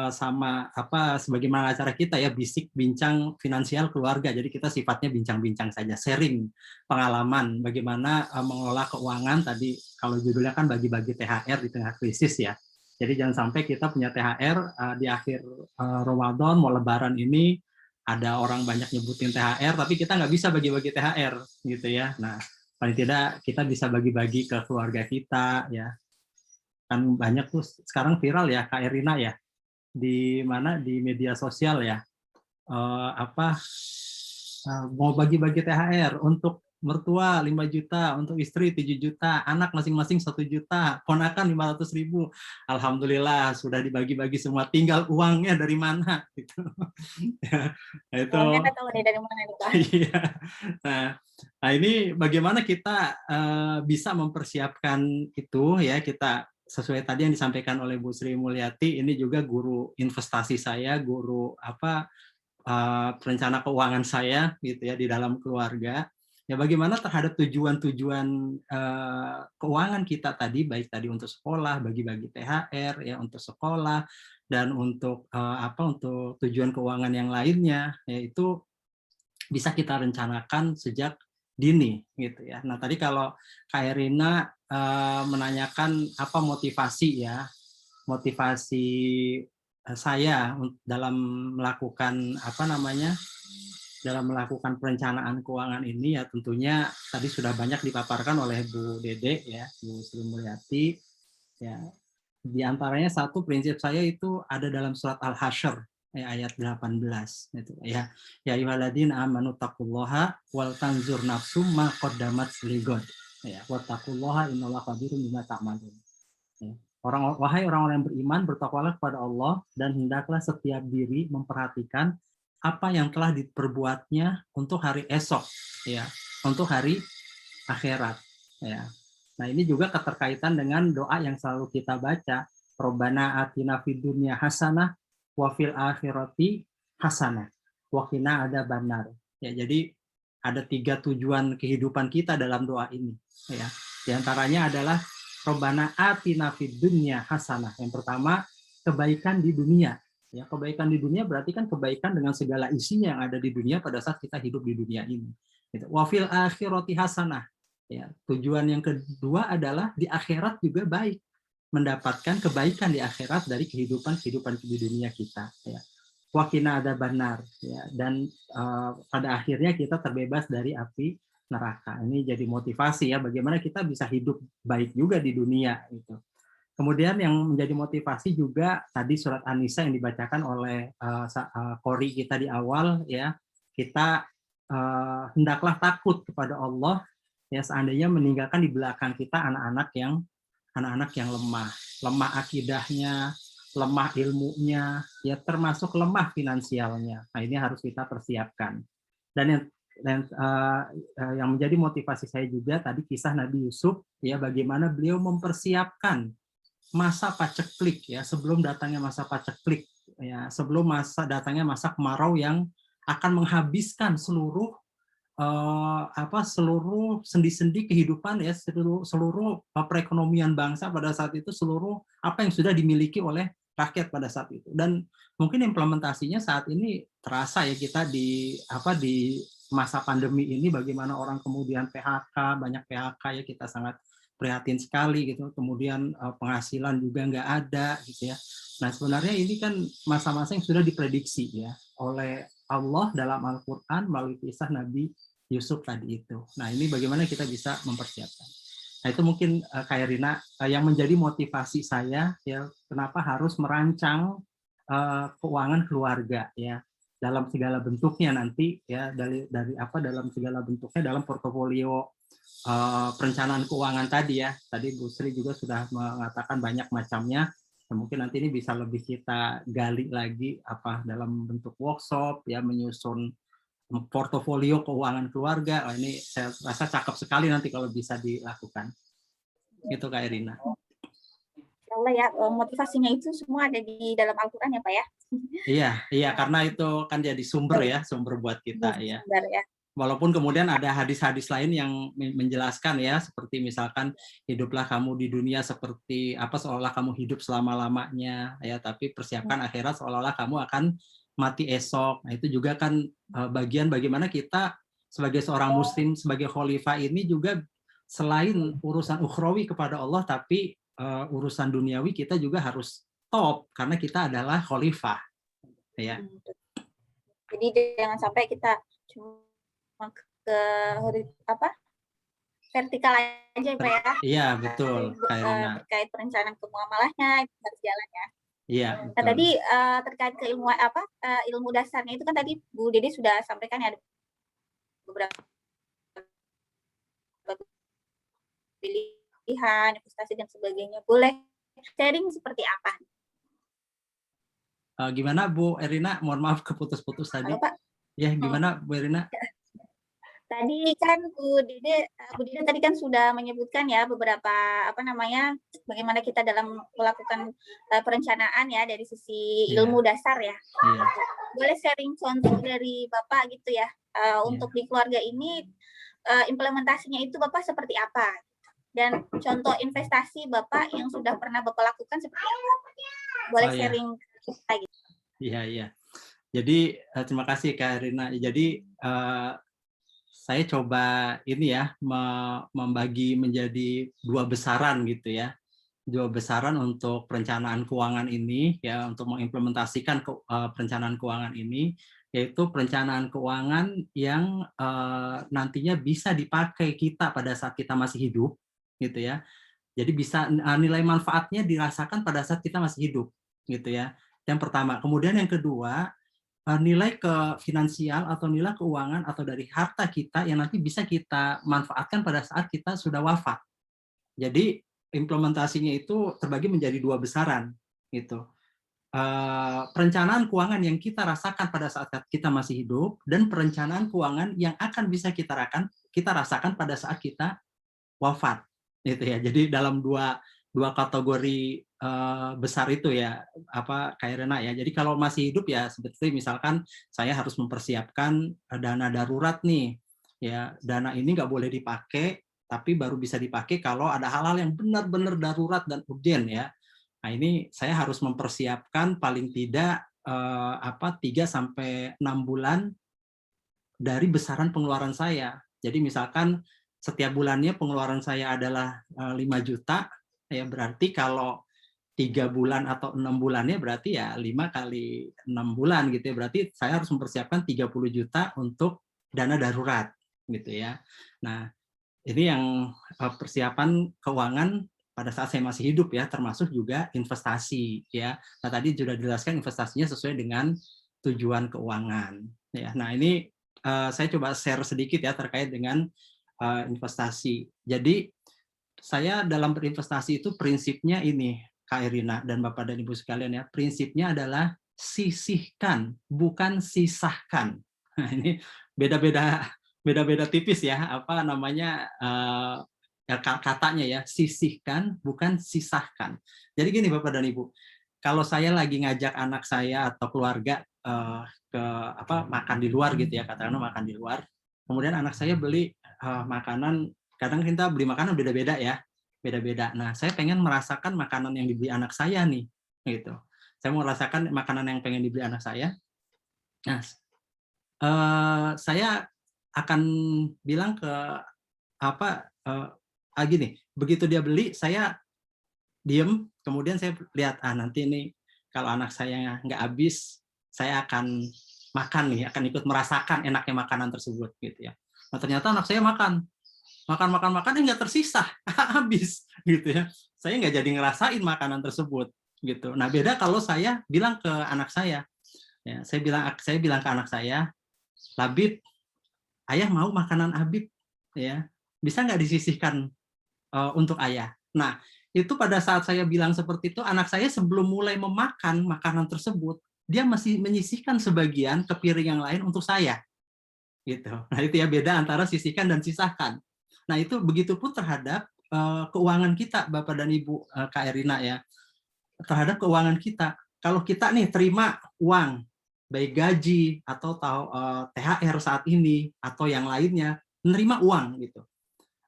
Speaker 6: sama apa sebagaimana acara kita ya, bisik bincang finansial keluarga. Jadi kita sifatnya bincang-bincang saja, sharing pengalaman bagaimana mengelola keuangan. Tadi kalau judulnya kan bagi-bagi THR di tengah krisis ya. Jadi jangan sampai kita punya THR di akhir Ramadan mau Lebaran ini ada orang banyak nyebutin THR tapi kita nggak bisa bagi-bagi THR gitu ya. Nah paling tidak kita bisa bagi-bagi ke keluarga kita ya. Kan banyak tuh sekarang viral ya Kak Erina ya, di mana di media sosial ya, mau bagi-bagi THR untuk mertua 5 juta, untuk istri 7 juta, anak masing-masing 1 juta, ponakan 500.000. Alhamdulillah sudah dibagi-bagi semua, tinggal uangnya dari mana gitu. Nah, itu
Speaker 3: Uangnya nggak tahu nih dari mana nih Pak.
Speaker 6: iya. Nah ini bagaimana kita bisa mempersiapkan itu ya, kita sesuai tadi yang disampaikan oleh Bu Sri Mulyati, ini juga guru investasi saya, guru perencana keuangan saya gitu ya di dalam keluarga. Ya bagaimana terhadap tujuan-tujuan keuangan kita tadi, baik tadi untuk sekolah, bagi-bagi THR ya untuk sekolah, dan untuk untuk tujuan keuangan yang lainnya, yaitu bisa kita rencanakan sejak dini gitu ya. Nah tadi kalau Kak Erina menanyakan apa motivasi ya, motivasi saya dalam melakukan dalam melakukan perencanaan keuangan ini ya tentunya tadi sudah banyak dipaparkan oleh Bu Dede ya, Bu Sri Mulyati ya. Di antaranya satu prinsip saya itu ada dalam surat Al-Hasyr ayat 18 itu ya. Ya ayyuhalladzina amanu taqullaha wal tanzur nafsum ma qaddamat ligod. Ya, wattaqullaha innallaha khabirum bima ta'malun. Ya. Wahai orang-orang yang beriman, bertakwalah kepada Allah dan hendaklah setiap diri memperhatikan apa yang telah diperbuatnya untuk hari esok ya, untuk hari akhirat ya. Nah, ini juga keterkaitan dengan doa yang selalu kita baca, Robbana atina fid dunya hasanah wa fil akhirati hasanah wa qina adzabannar. Ya, jadi ada 3 tujuan kehidupan kita dalam doa ini ya. Di antaranya adalah Robbana atina fid dunya hasanah. Yang pertama, kebaikan di dunia. Ya, kebaikan di dunia berarti kan kebaikan dengan segala isinya yang ada di dunia pada saat kita hidup di dunia ini. Wa fil akhirati hasanah. Ya, tujuan yang kedua adalah di akhirat juga baik, mendapatkan kebaikan di akhirat dari kehidupan di dunia kita. Ya. Wa qina adzabannar. Ya, dan pada akhirnya kita terbebas dari api neraka. Ini jadi motivasi ya, bagaimana kita bisa hidup baik juga di dunia itu. Kemudian yang menjadi motivasi juga tadi surat An-Nisa yang dibacakan oleh qori kita di awal ya, kita hendaklah takut kepada Allah ya, seandainya meninggalkan di belakang kita anak-anak yang lemah akidahnya, lemah ilmunya, ya termasuk lemah finansialnya. Nah ini harus kita persiapkan. Dan yang menjadi motivasi saya juga tadi kisah Nabi Yusuf ya, bagaimana beliau mempersiapkan masa paceklik ya, sebelum datangnya masa paceklik ya, sebelum datangnya masa kemarau yang akan menghabiskan seluruh seluruh sendi-sendi kehidupan ya, seluruh perekonomian bangsa pada saat itu, seluruh apa yang sudah dimiliki oleh rakyat pada saat itu. Dan mungkin implementasinya saat ini terasa ya, kita di masa pandemi ini bagaimana orang kemudian PHK, banyak PHK ya, kita sangat prihatin sekali gitu. Kemudian penghasilan juga nggak ada gitu ya. Nah sebenarnya ini kan masa-masa yang sudah diprediksi ya oleh Allah dalam Al-Quran melalui kisah Nabi Yusuf tadi itu. Nah ini bagaimana kita bisa mempersiapkan. Nah itu mungkin Kak Erina yang menjadi motivasi saya ya, kenapa harus merancang keuangan keluarga ya dalam segala bentuknya nanti ya, dalam segala bentuknya dalam portofolio perencanaan keuangan tadi ya. Tadi Bu Sri juga sudah mengatakan banyak macamnya. Nah, mungkin nanti ini bisa lebih kita gali lagi dalam bentuk workshop ya, menyusun portofolio keuangan keluarga. Oh, ini saya rasa cakep sekali nanti kalau bisa dilakukan. Itu Kak Erina.
Speaker 3: Masya Allah ya, motivasinya itu semua ada di dalam Al-Quran ya Pak ya.
Speaker 6: Iya, karena itu kan jadi sumber ya, sumber buat kita ya.
Speaker 3: Sumber ya.
Speaker 6: Walaupun kemudian ada hadis-hadis lain yang menjelaskan ya, seperti misalkan hiduplah kamu di dunia seperti apa seolah kamu hidup selama-lamanya ya, tapi persiapkan akhirat seolah-olah kamu akan mati esok. Nah, itu juga kan bagian bagaimana kita sebagai seorang muslim, sebagai khalifah ini juga selain urusan ukhrawi kepada Allah, tapi urusan duniawi kita juga harus top karena kita adalah khalifah ya.
Speaker 3: Jadi jangan sampai kita cuma ke vertikal aja Pak ya.
Speaker 6: Iya betul,
Speaker 3: terkait perencanaan kemuamalahnya itu harus jalan ya.
Speaker 6: Iya.
Speaker 3: Nah, tadi terkait ke ilmu dasarnya itu kan tadi Bu Dede sudah sampaikan ya, ada beberapa pilihan investasi dan sebagainya. Boleh sharing seperti apa?
Speaker 6: Gimana Bu Erina? Mohon maaf keputus-putus tadi.
Speaker 3: Halo, Pak.
Speaker 6: Ya, gimana Bu Erina?
Speaker 3: Tadi kan Bu Dede tadi kan sudah menyebutkan ya beberapa bagaimana kita dalam melakukan perencanaan ya dari sisi ilmu dasar ya.
Speaker 6: Iya.
Speaker 3: Boleh sharing contoh dari Bapak gitu ya, untuk di keluarga ini implementasinya itu Bapak seperti apa? Dan contoh investasi Bapak yang sudah pernah Bapak lakukan seperti apa? Boleh sharing kita gitu.
Speaker 6: Iya. Jadi terima kasih Kak Rina. Jadi saya coba ini ya membagi menjadi dua besaran gitu ya. Dua besaran untuk perencanaan keuangan ini ya, untuk mengimplementasikan perencanaan keuangan ini, yaitu perencanaan keuangan yang nantinya bisa dipakai kita pada saat kita masih hidup gitu ya. Jadi bisa nilai manfaatnya dirasakan pada saat kita masih hidup gitu ya. Yang pertama. Kemudian yang kedua, nilai ke finansial atau nilai keuangan atau dari harta kita yang nanti bisa kita manfaatkan pada saat kita sudah wafat. Jadi implementasinya itu terbagi menjadi dua besaran gitu. Perencanaan keuangan yang kita rasakan pada saat kita masih hidup dan perencanaan keuangan yang akan bisa kita rasakan pada saat kita wafat gitu ya. Jadi dalam dua kategori besar itu ya, Kak Irena ya. Jadi kalau masih hidup ya seperti misalkan saya harus mempersiapkan dana darurat nih ya. Dana ini nggak boleh dipakai, tapi baru bisa dipakai kalau ada hal-hal yang benar-benar darurat dan urgent ya. Nah ini saya harus mempersiapkan paling tidak 3 sampai 6 bulan dari besaran pengeluaran saya. Jadi misalkan setiap bulannya pengeluaran saya adalah 5 juta, ya berarti kalau 3 bulan atau 6 bulannya berarti ya 5 kali 6 bulan gitu ya. Berarti saya harus mempersiapkan 30 juta untuk dana darurat gitu ya. Nah, ini yang persiapan keuangan pada saat saya masih hidup ya, termasuk juga investasi ya. Nah, tadi sudah dijelaskan investasinya sesuai dengan tujuan keuangan ya. Nah, ini saya coba share sedikit ya terkait dengan investasi. Jadi saya dalam berinvestasi itu prinsipnya ini, Kak Irina dan Bapak dan Ibu sekalian ya, prinsipnya adalah sisihkan, bukan sisahkan. Nah, ini beda-beda tipis ya, katanya ya, sisihkan, bukan sisahkan. Jadi gini Bapak dan Ibu, kalau saya lagi ngajak anak saya atau keluarga makan di luar gitu ya, katakanlah makan di luar, kemudian anak saya beli makanan, kadang kita beli makanan beda-beda ya, beda-beda. Nah, saya pengen merasakan makanan yang dibeli anak saya nih, gitu. Saya mau merasakan makanan yang pengen dibeli anak saya. Nah, saya akan bilang ke gini, begitu dia beli, saya diem, kemudian saya lihat, nanti nih kalau anak saya nggak habis, saya akan makan nih, akan ikut merasakan enaknya makanan tersebut, gitu ya. Nah, ternyata anak saya makan nggak tersisa, habis gitu ya. Saya nggak jadi ngerasain makanan tersebut gitu. Nah, beda kalau saya bilang ke anak saya, ya, saya bilang ke anak saya, Labib, ayah mau makanan Habib, ya, bisa nggak disisihkan untuk ayah. Nah, itu pada saat saya bilang seperti itu, anak saya sebelum mulai memakan makanan tersebut, dia masih menyisihkan sebagian ke piring yang lain untuk saya. Gitu. Nah, itu ya beda antara sisihkan dan sisahkan. Nah, itu begitu pun terhadap keuangan kita, Bapak dan Ibu, Kak Erina ya. terhadap keuangan kita. Kalau kita nih terima uang, baik gaji atau THR saat ini atau yang lainnya, menerima uang gitu.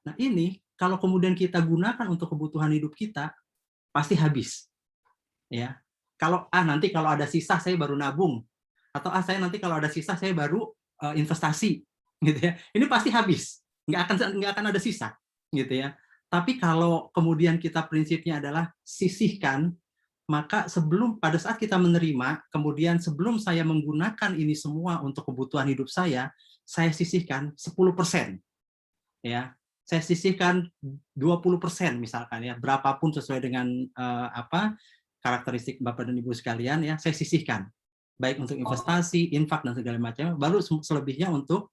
Speaker 6: Nah ini kalau kemudian kita gunakan untuk kebutuhan hidup kita, pasti habis. Ya, kalau nanti kalau ada sisa saya baru nabung, atau saya nanti kalau ada sisa saya baru investasi, gitu ya. Ini pasti habis, nggak akan ada sisa, gitu ya. Tapi kalau kemudian kita prinsipnya adalah sisihkan, maka pada saat kita menerima, kemudian sebelum saya menggunakan ini semua untuk kebutuhan hidup saya sisihkan 10%. Ya, saya sisihkan 20% misalkan ya, berapapun sesuai dengan karakteristik Bapak dan Ibu sekalian ya, saya sisihkan. Baik untuk investasi, infak dan segala macam, baru selebihnya untuk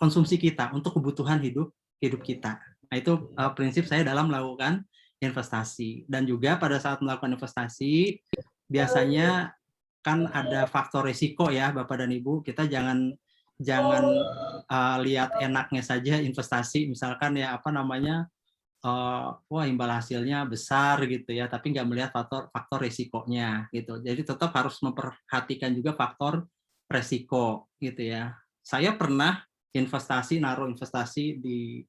Speaker 6: konsumsi kita, untuk kebutuhan hidup kita. Nah, itu prinsip saya dalam melakukan investasi. Dan juga pada saat melakukan investasi, biasanya kan ada faktor risiko ya Bapak dan Ibu. Kita jangan lihat enaknya saja investasi, misalkan ya wah imbal hasilnya besar gitu ya, tapi nggak melihat faktor risikonya gitu. Jadi tetap harus memperhatikan juga faktor risiko gitu ya. Saya pernah naruh investasi di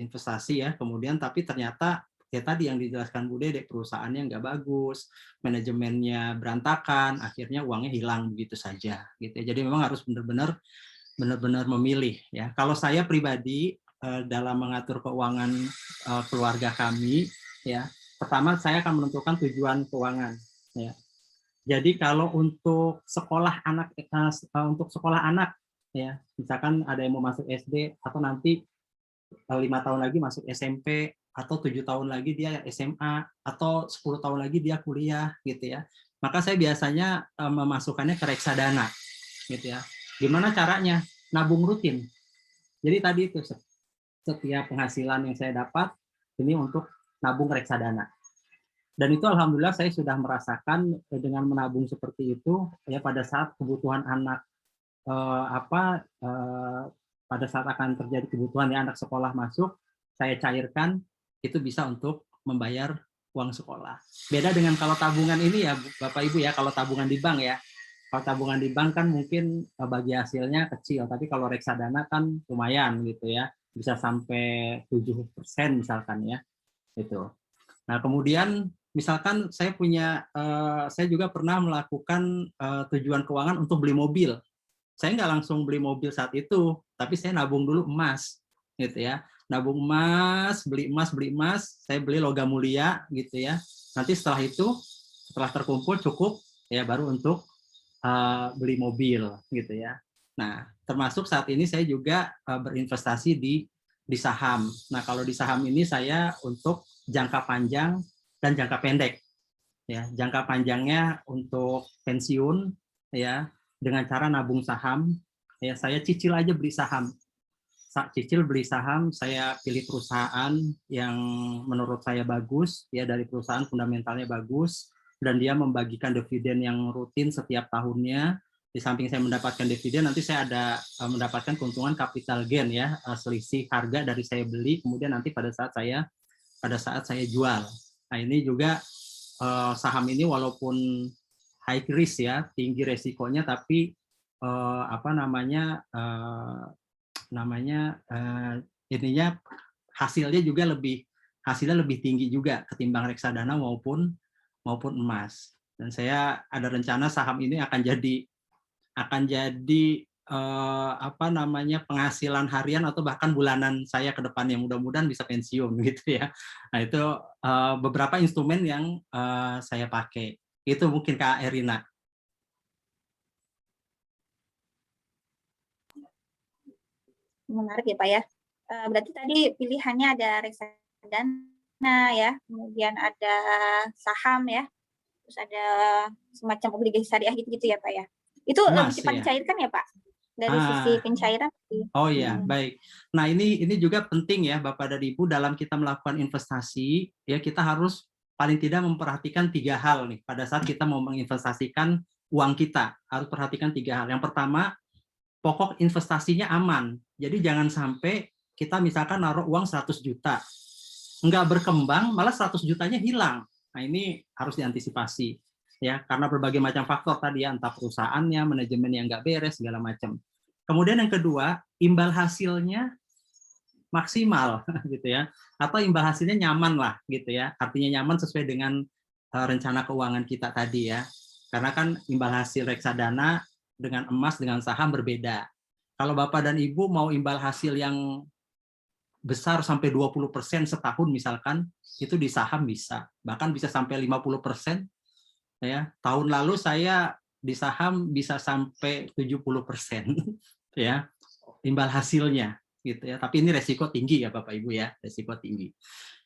Speaker 6: investasi ya, kemudian tapi ternyata ya tadi yang dijelaskan Bu Dede, perusahaannya nggak bagus, manajemennya berantakan, akhirnya uangnya hilang begitu saja gitu ya. Jadi memang harus benar-benar memilih ya. Kalau saya pribadi dalam mengatur keuangan keluarga kami ya, pertama saya akan menentukan tujuan keuangan ya. Jadi kalau untuk sekolah anak ya, misalkan ada yang mau masuk SD atau nanti 5 tahun lagi masuk SMP atau 7 tahun lagi dia SMA atau 10 tahun lagi dia kuliah gitu ya. Maka saya biasanya memasukkannya ke reksadana gitu ya. Gimana caranya? Nabung rutin. Jadi tadi itu setiap penghasilan yang saya dapat ini untuk nabung reksadana. Dan itu alhamdulillah saya sudah merasakan dengan menabung seperti itu ya, pada saat kebutuhan anak pada saat akan terjadi kebutuhan ya, anak sekolah masuk, saya cairkan itu bisa untuk membayar uang sekolah. Beda dengan kalau tabungan ini ya Bapak Ibu ya, kalau tabungan di bank ya. Kalau tabungan di bank kan mungkin bagi hasilnya kecil, tapi kalau reksadana kan lumayan gitu ya, bisa sampai 7% misalkan ya. Itu. Nah, kemudian misalkan saya juga pernah melakukan tujuan keuangan untuk beli mobil. Saya nggak langsung beli mobil saat itu, tapi saya nabung dulu emas, gitu ya. Nabung emas, beli emas, saya beli logam mulia, gitu ya. Nanti setelah terkumpul cukup, ya baru untuk beli mobil, gitu ya. Nah, termasuk saat ini saya juga berinvestasi di saham. Nah, kalau di saham ini saya untuk jangka panjang dan jangka pendek. Ya, jangka panjangnya untuk pensiun, ya, dengan cara nabung saham. Ya, saya cicil aja beli saham. Saya pilih perusahaan yang menurut saya bagus, ya, dari perusahaan fundamentalnya bagus, dan dia membagikan dividen yang rutin setiap tahunnya. Di samping saya mendapatkan dividen, nanti saya ada mendapatkan keuntungan capital gain ya, selisih harga dari saya beli, kemudian nanti pada saat saya jual. Nah, ini juga saham ini walaupun high risk ya, tinggi resikonya, tapi ininya hasilnya lebih tinggi juga ketimbang reksadana maupun emas. Dan saya ada rencana saham ini akan jadi penghasilan harian atau bahkan bulanan saya ke depannya, mudah-mudahan bisa pensiun gitu ya. Nah, itu beberapa instrumen yang saya pakai. Itu mungkin Kak Erina.
Speaker 3: Menarik ya Pak ya. Berarti tadi pilihannya ada reksadana ya, kemudian ada saham ya, terus ada semacam obligasi syariah gitu-gitu ya Pak ya. Itu lebih cepat dicairkan ya Pak? Dari sisi pencairan.
Speaker 6: Oh ya, baik. Nah, ini juga penting ya Bapak dan Ibu, dalam kita melakukan investasi ya, kita harus paling tidak memperhatikan 3 hal nih pada saat kita mau menginvestasikan uang kita. Harus perhatikan 3 hal. Yang pertama, pokok investasinya aman. Jadi jangan sampai kita misalkan naruh uang 100 juta. nggak berkembang, malah 100 jutanya hilang. Nah, ini harus diantisipasi ya, karena berbagai macam faktor tadi ya, entah perusahaannya, manajemen yang nggak beres, segala macam. Kemudian yang kedua, imbal hasilnya maksimal gitu ya, atau imbal hasilnya nyaman lah gitu ya, artinya nyaman sesuai dengan rencana keuangan kita tadi ya, karena kan imbal hasil reksadana dengan emas dengan saham berbeda. Kalau Bapak dan Ibu mau imbal hasil yang besar sampai 20% setahun misalkan, itu di saham bisa, bahkan bisa sampai 50% ya. Tahun lalu saya di saham bisa sampai 70% ya imbal hasilnya gitu ya. Tapi ini resiko tinggi ya Bapak Ibu ya, resiko tinggi.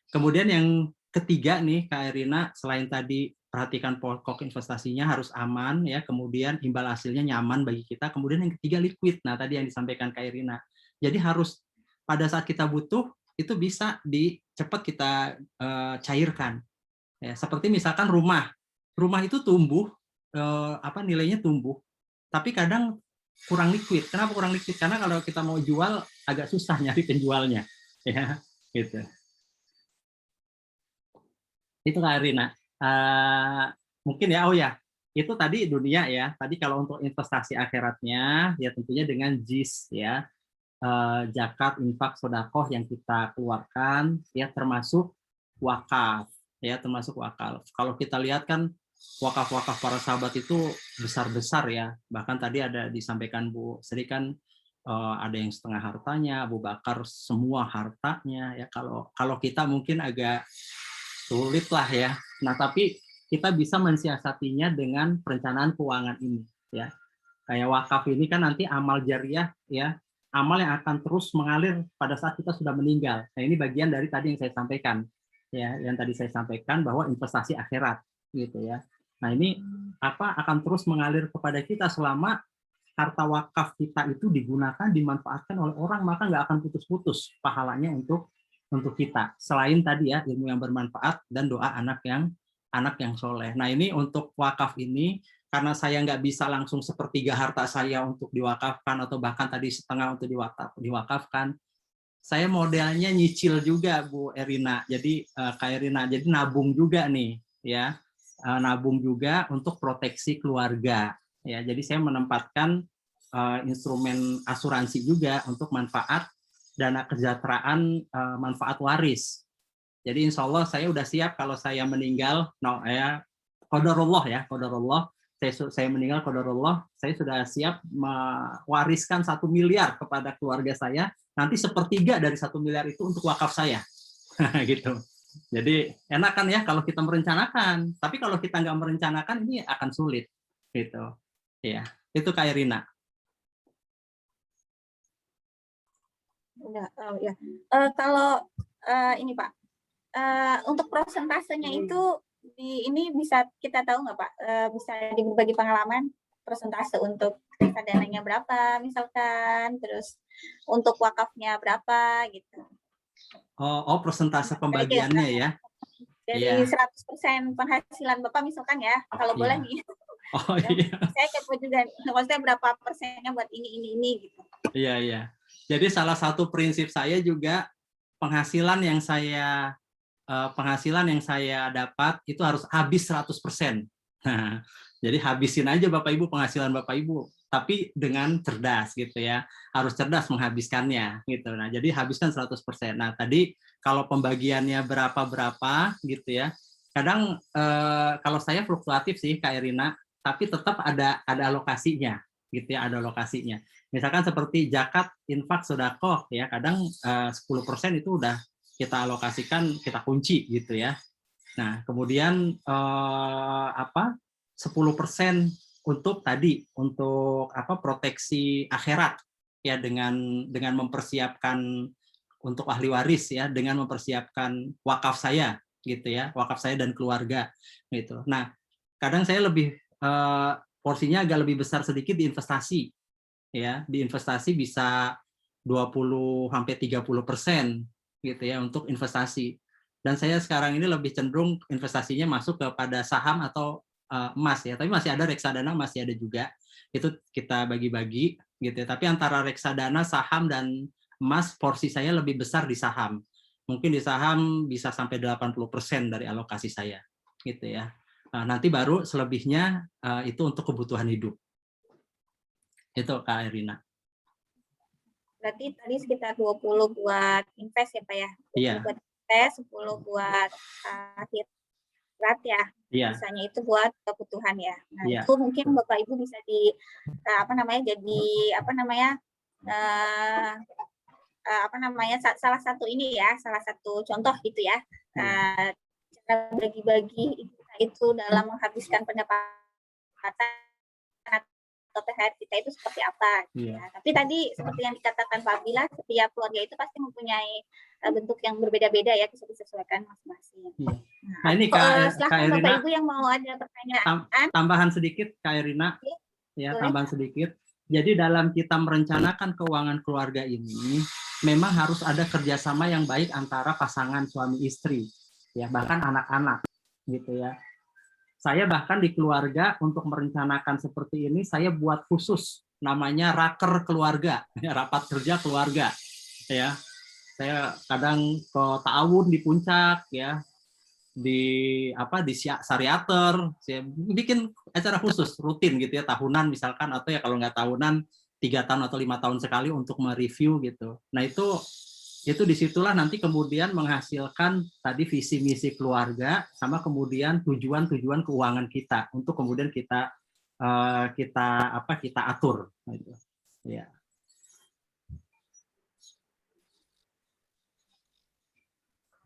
Speaker 6: Kemudian yang ketiga nih Kak Erina, selain tadi perhatikan pokok investasinya harus aman ya, kemudian imbal hasilnya nyaman bagi kita, kemudian yang ketiga liquid. Nah, tadi yang disampaikan Kak Erina. Jadi harus pada saat kita butuh itu bisa cepat kita cairkan. Ya, seperti misalkan rumah itu tumbuh nilainya tumbuh, tapi kadang kurang liquid. Kenapa kurang liquid? Karena kalau kita mau jual agak susah nyari penjualnya, ya gitu. Itu Kak Arina. Mungkin ya, itu tadi dunia ya. Tadi kalau untuk investasi akhiratnya, ya tentunya dengan JIS ya, zakat, infak, sedekah yang kita keluarkan, ya termasuk wakaf, ya termasuk wakaf. Kalau kita lihat kan wakaf-wakaf para sahabat itu besar-besar ya. Bahkan tadi ada disampaikan Bu Sri kan ada yang setengah hartanya, Abu Bakar semua hartanya ya. Kalau kita mungkin agak sulit lah ya. Nah, tapi kita bisa mensiasatinya dengan perencanaan keuangan ini ya. Kayak wakaf ini kan nanti amal jariah ya, amal yang akan terus mengalir pada saat kita sudah meninggal. Nah, ini bagian dari tadi yang saya sampaikan ya, yang tadi saya sampaikan bahwa investasi akhirat gitu ya. Nah, ini akan terus mengalir kepada kita selama harta wakaf kita itu digunakan, dimanfaatkan oleh orang, maka nggak akan putus-putus pahalanya untuk kita. Selain tadi ya ilmu yang bermanfaat dan doa anak yang soleh. Nah, ini untuk wakaf ini karena saya nggak bisa langsung sepertiga harta saya untuk diwakafkan atau bahkan tadi setengah untuk diwakafkan. Saya modelnya nyicil juga Bu Erina. Jadi Kak Erina, jadi nabung juga nih ya. Nabung juga untuk proteksi keluarga. Ya, jadi saya menempatkan instrumen asuransi juga untuk manfaat dana kesejahteraan manfaat waris. Jadi insya Allah saya udah siap kalau saya meninggal, qadarullah, saya meninggal qadarullah, saya sudah siap mewariskan 1 miliar kepada keluarga saya, nanti sepertiga dari 1 miliar itu untuk wakaf saya. Gitu. Jadi enak kan ya kalau kita merencanakan, tapi kalau kita nggak merencanakan ini akan sulit. Gitu. Ya, itu Kak Irina.
Speaker 3: Ya. Kalau ini Pak, untuk prosentasenya itu ini bisa kita tahu nggak Pak? Bisa dibagi pengalaman persentase untuk reksadananya berapa misalkan, terus untuk wakafnya berapa gitu.
Speaker 6: Oh persentase pembagiannya ya?
Speaker 3: Dari 100% penghasilan Bapak misalkan ya, kalau boleh nih.
Speaker 6: Oh iya.
Speaker 3: Saya kepo juga, maksudnya berapa persennya buat ini gitu.
Speaker 6: Iya. Jadi salah satu prinsip saya juga penghasilan yang saya dapat itu harus habis 100%. Nah, jadi habisin aja Bapak Ibu penghasilan Bapak Ibu, tapi dengan cerdas gitu ya. Harus cerdas menghabiskannya gitu. Nah, jadi habiskan 100%. Nah, tadi kalau pembagiannya berapa gitu ya. Kadang kalau saya fluktuatif sih Kak Irina, tapi tetap ada alokasinya gitu ya, ada alokasinya. Misalkan seperti zakat, infak, sedekah ya, kadang 10% itu udah kita alokasikan, kita kunci gitu ya. Nah, kemudian 10% untuk proteksi akhirat ya, dengan mempersiapkan untuk ahli waris ya, dengan mempersiapkan wakaf saya gitu ya, wakaf saya dan keluarga gitu. Nah, kadang saya lebih porsinya agak lebih besar sedikit di investasi ya, di investasi bisa 20-30% gitu ya untuk investasi. Dan saya sekarang ini lebih cenderung investasinya masuk kepada saham atau emas ya, tapi masih ada reksadana, masih ada juga. Itu kita bagi-bagi gitu ya. Tapi antara reksadana, saham dan emas porsi saya lebih besar di saham. Mungkin di saham bisa sampai 80% dari alokasi saya, gitu ya. Nanti baru selebihnya itu untuk kebutuhan hidup. Itu Kak Erina.
Speaker 3: Berarti tadi sekitar 20 buat invest ya Pak ya? 20
Speaker 6: Iya.
Speaker 3: buat invest, 10 buat akhirat ya.
Speaker 6: Iya.
Speaker 3: Sisanya itu buat kebutuhan ya. Nah,
Speaker 6: Iya.
Speaker 3: itu mungkin Bapak Ibu bisa di salah satu ini ya, salah satu contoh gitu ya. Cara bagi-bagi itu dalam menghabiskan pendapatan atau THR kita itu seperti apa.
Speaker 6: Iya.
Speaker 3: Ya. Tapi tadi seperti yang dikatakan Pak Bila, setiap keluarga itu pasti mempunyai bentuk yang berbeda-beda ya, bisa disesuaikan masing-masing.
Speaker 6: Iya. Nah ini Kak
Speaker 3: Silahkan Bapak
Speaker 6: Erina,
Speaker 3: Ibu yang mau ada pertanyaan.
Speaker 6: tambahan sedikit Kak Erina, ya
Speaker 3: boleh.
Speaker 6: tambahan sedikit. Jadi dalam kita merencanakan keuangan keluarga ini, memang harus ada kerjasama yang baik antara pasangan suami istri, ya bahkan anak-anak, gitu ya. Saya bahkan di keluarga untuk merencanakan seperti ini, saya buat khusus namanya raker keluarga, rapat kerja keluarga, ya. Saya kadang ke ta'awun di puncak, ya, di Sariater, saya bikin acara khusus rutin gitu ya, tahunan misalkan, atau ya kalau nggak tahunan 3 tahun atau 5 tahun sekali untuk mereview gitu. Nah itu disitulah nanti kemudian menghasilkan tadi visi misi keluarga sama kemudian tujuan keuangan kita untuk kemudian kita atur gitu. Ya.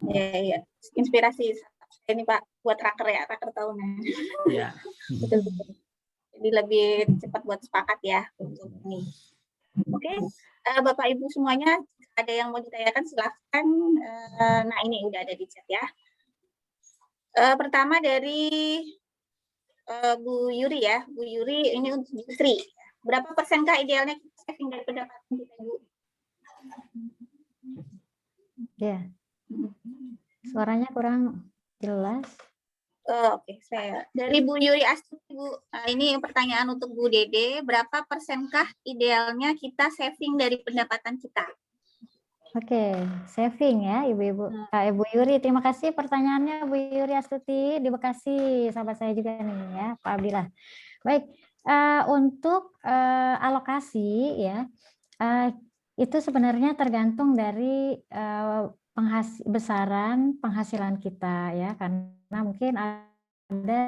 Speaker 3: Ya. Inspirasi ini Pak buat raker ya, raker tahunan.
Speaker 6: Iya.
Speaker 3: Betul. Jadi lebih cepat buat sepakat ya untuk ini. Oke, Bapak Ibu semuanya ada yang mau ditanyakan silahkan. Nah ini udah ada di chat ya. Pertama dari Bu Yuri ya, Bu Yuri ini untuk istri. Berapa persenkah idealnya kita saving dari pendapatan kita Bu?
Speaker 5: Ya, suaranya kurang jelas.
Speaker 3: Oke, saya dari Bu Yuri Astuti Bu. Ini pertanyaan untuk Bu Dede, berapa persenkah idealnya kita saving dari pendapatan kita?
Speaker 5: Oke, saving ya Ibu-ibu. Ibu Yuri, terima kasih pertanyaannya Bu Yuri Astuti di Bekasi, sahabat saya juga nih ya, Pak Abdillah. Baik, untuk alokasi ya, itu sebenarnya tergantung dari besaran penghasilan kita ya, karena mungkin ada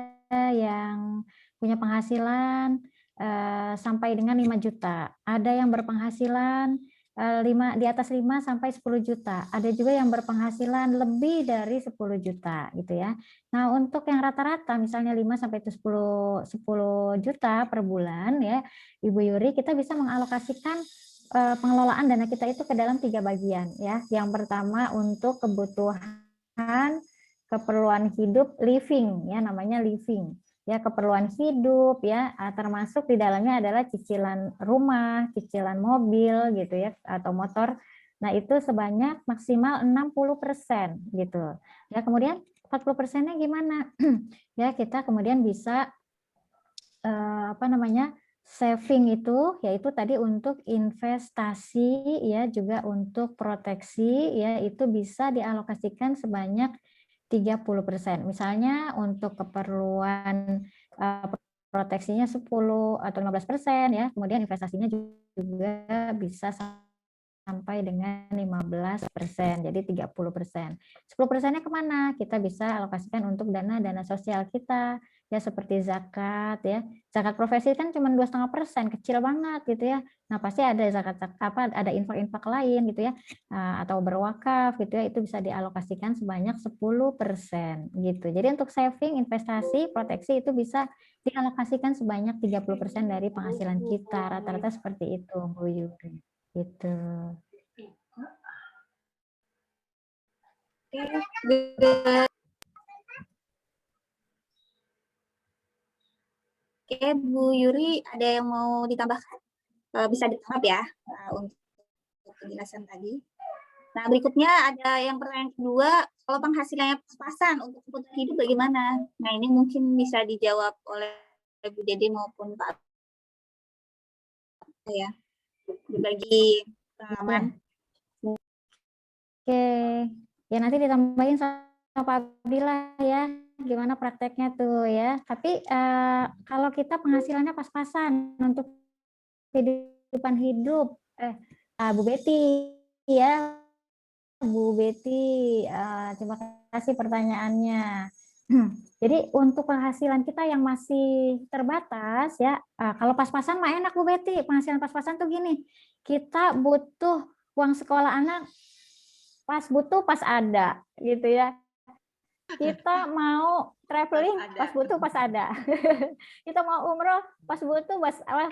Speaker 5: yang punya penghasilan sampai dengan 5 juta, ada yang berpenghasilan di atas 5 sampai 10 juta, ada juga yang berpenghasilan lebih dari 10 juta gitu ya. Nah, untuk yang rata-rata misalnya 5 sampai 10 juta per bulan ya, Ibu Yuri, kita bisa mengalokasikan pengelolaan dana kita itu ke dalam 3 bagian ya. Yang pertama untuk kebutuhan keperluan hidup living ya, namanya living. Ya, keperluan hidup ya, termasuk di dalamnya adalah cicilan rumah, cicilan mobil gitu ya, atau motor. Nah, itu sebanyak maksimal 60% gitu. Ya, kemudian 40%-nya gimana? Ya, kita kemudian bisa saving itu yaitu tadi untuk investasi ya, juga untuk proteksi ya, itu bisa dialokasikan sebanyak 30%. Misalnya untuk keperluan proteksinya 10 atau 15% ya, kemudian investasinya juga bisa sampai dengan 15%, jadi 30%. 10%-nya kemana? Kita bisa alokasikan untuk dana sosial kita, ya seperti zakat ya. Zakat profesi kan cuma 2,5%, kecil banget gitu ya. Nah, pasti ada zakat ada infak-infak lain gitu ya, atau berwakaf gitu ya, itu bisa dialokasikan sebanyak 10% gitu. Jadi untuk saving, investasi, proteksi itu bisa dialokasikan sebanyak 30% dari penghasilan kita, rata-rata seperti itu Bu Yuri gitu.
Speaker 3: Oke, Bu Yuri, ada yang mau ditambahkan? Bisa ditangkap ya untuk penjelasan tadi. Nah, berikutnya ada yang pertanyaan kedua, kalau penghasilannya pas-pasan untuk kebutuhan hidup bagaimana? Nah, ini mungkin bisa dijawab oleh Bu Dede maupun Pak ya, berbagi pengalaman.
Speaker 5: Oke, Ya nanti ditambahin sama Pak Abdillah ya, gimana prakteknya tuh ya. Tapi kalau kita penghasilannya pas-pasan untuk kehidupan hidup, Bu Betty ya, Bu Betty, terima kasih pertanyaannya. Jadi untuk penghasilan kita yang masih terbatas ya, kalau pas-pasan mah enak Bu Betty, penghasilan pas-pasan tuh gini, kita butuh uang sekolah anak, pas butuh pas ada gitu ya. Kita mau traveling pas butuh pas ada. Kita mau umroh pas butuh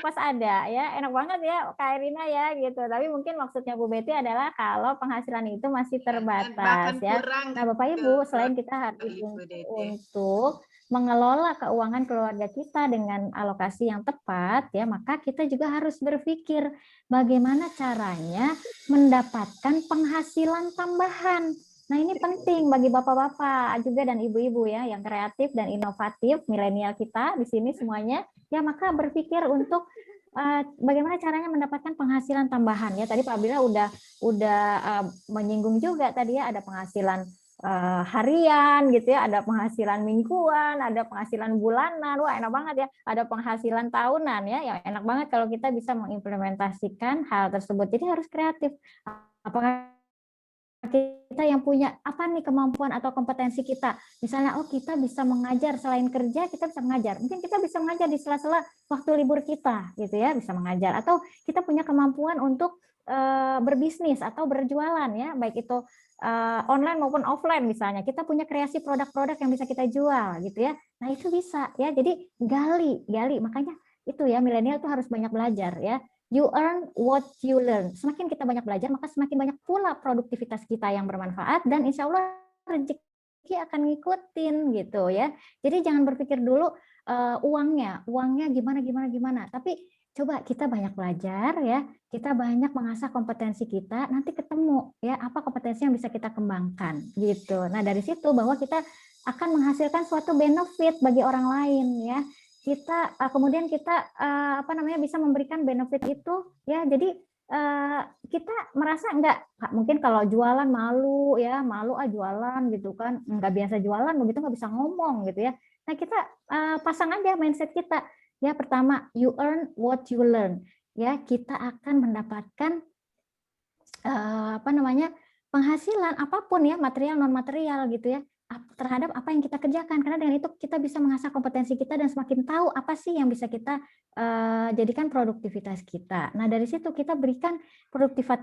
Speaker 5: pas ada ya. Enak banget ya Kak Irina ya gitu. Tapi mungkin maksudnya Bu Betty adalah kalau penghasilan itu masih terbatas ya. Nah Bapak Ibu, selain kita harus untuk mengelola keuangan keluarga kita dengan alokasi yang tepat ya, maka kita juga harus berpikir bagaimana caranya mendapatkan penghasilan tambahan. Nah ini penting bagi bapak-bapak juga dan ibu-ibu ya yang kreatif dan inovatif, milenial kita di sini semuanya, ya maka berpikir untuk bagaimana caranya mendapatkan penghasilan tambahan ya. Tadi Pak Abdillah udah menyinggung juga tadi ya, ada penghasilan harian gitu ya, ada penghasilan mingguan, ada penghasilan bulanan, wah enak banget ya, ada penghasilan tahunan ya enak banget kalau kita bisa mengimplementasikan hal tersebut. Jadi harus kreatif. Apakah kita yang punya apa nih kemampuan atau kompetensi kita, misalnya kita bisa mengajar, selain kerja kita bisa mengajar, mungkin kita bisa mengajar di sela-sela waktu libur kita gitu ya, bisa mengajar, atau kita punya kemampuan untuk berbisnis atau berjualan ya, baik itu online maupun offline, misalnya kita punya kreasi produk-produk yang bisa kita jual gitu ya. Nah itu bisa ya, jadi gali makanya itu ya, milenial tuh harus banyak belajar ya. You earn what you learn. Semakin kita banyak belajar, maka semakin banyak pula produktivitas kita yang bermanfaat, dan insya Allah rezeki akan ngikutin gitu ya. Jadi jangan berpikir dulu uangnya gimana. Tapi coba kita banyak belajar ya, kita banyak mengasah kompetensi kita, nanti ketemu ya apa kompetensi yang bisa kita kembangkan gitu. Nah dari situ bahwa kita akan menghasilkan suatu benefit bagi orang lain ya. Kita kemudian kita bisa memberikan benefit itu ya, jadi kita merasa mungkin kalau jualan malu jualan gitu kan, nggak biasa jualan begitu, nggak bisa ngomong gitu ya. Nah kita pasang aja mindset kita ya, pertama you earn what you learn ya, kita akan mendapatkan penghasilan apapun ya, material non material gitu ya, terhadap apa yang kita kerjakan, karena dengan itu kita bisa mengasah kompetensi kita dan semakin tahu apa sih yang bisa kita jadikan produktivitas kita. Nah dari situ kita berikan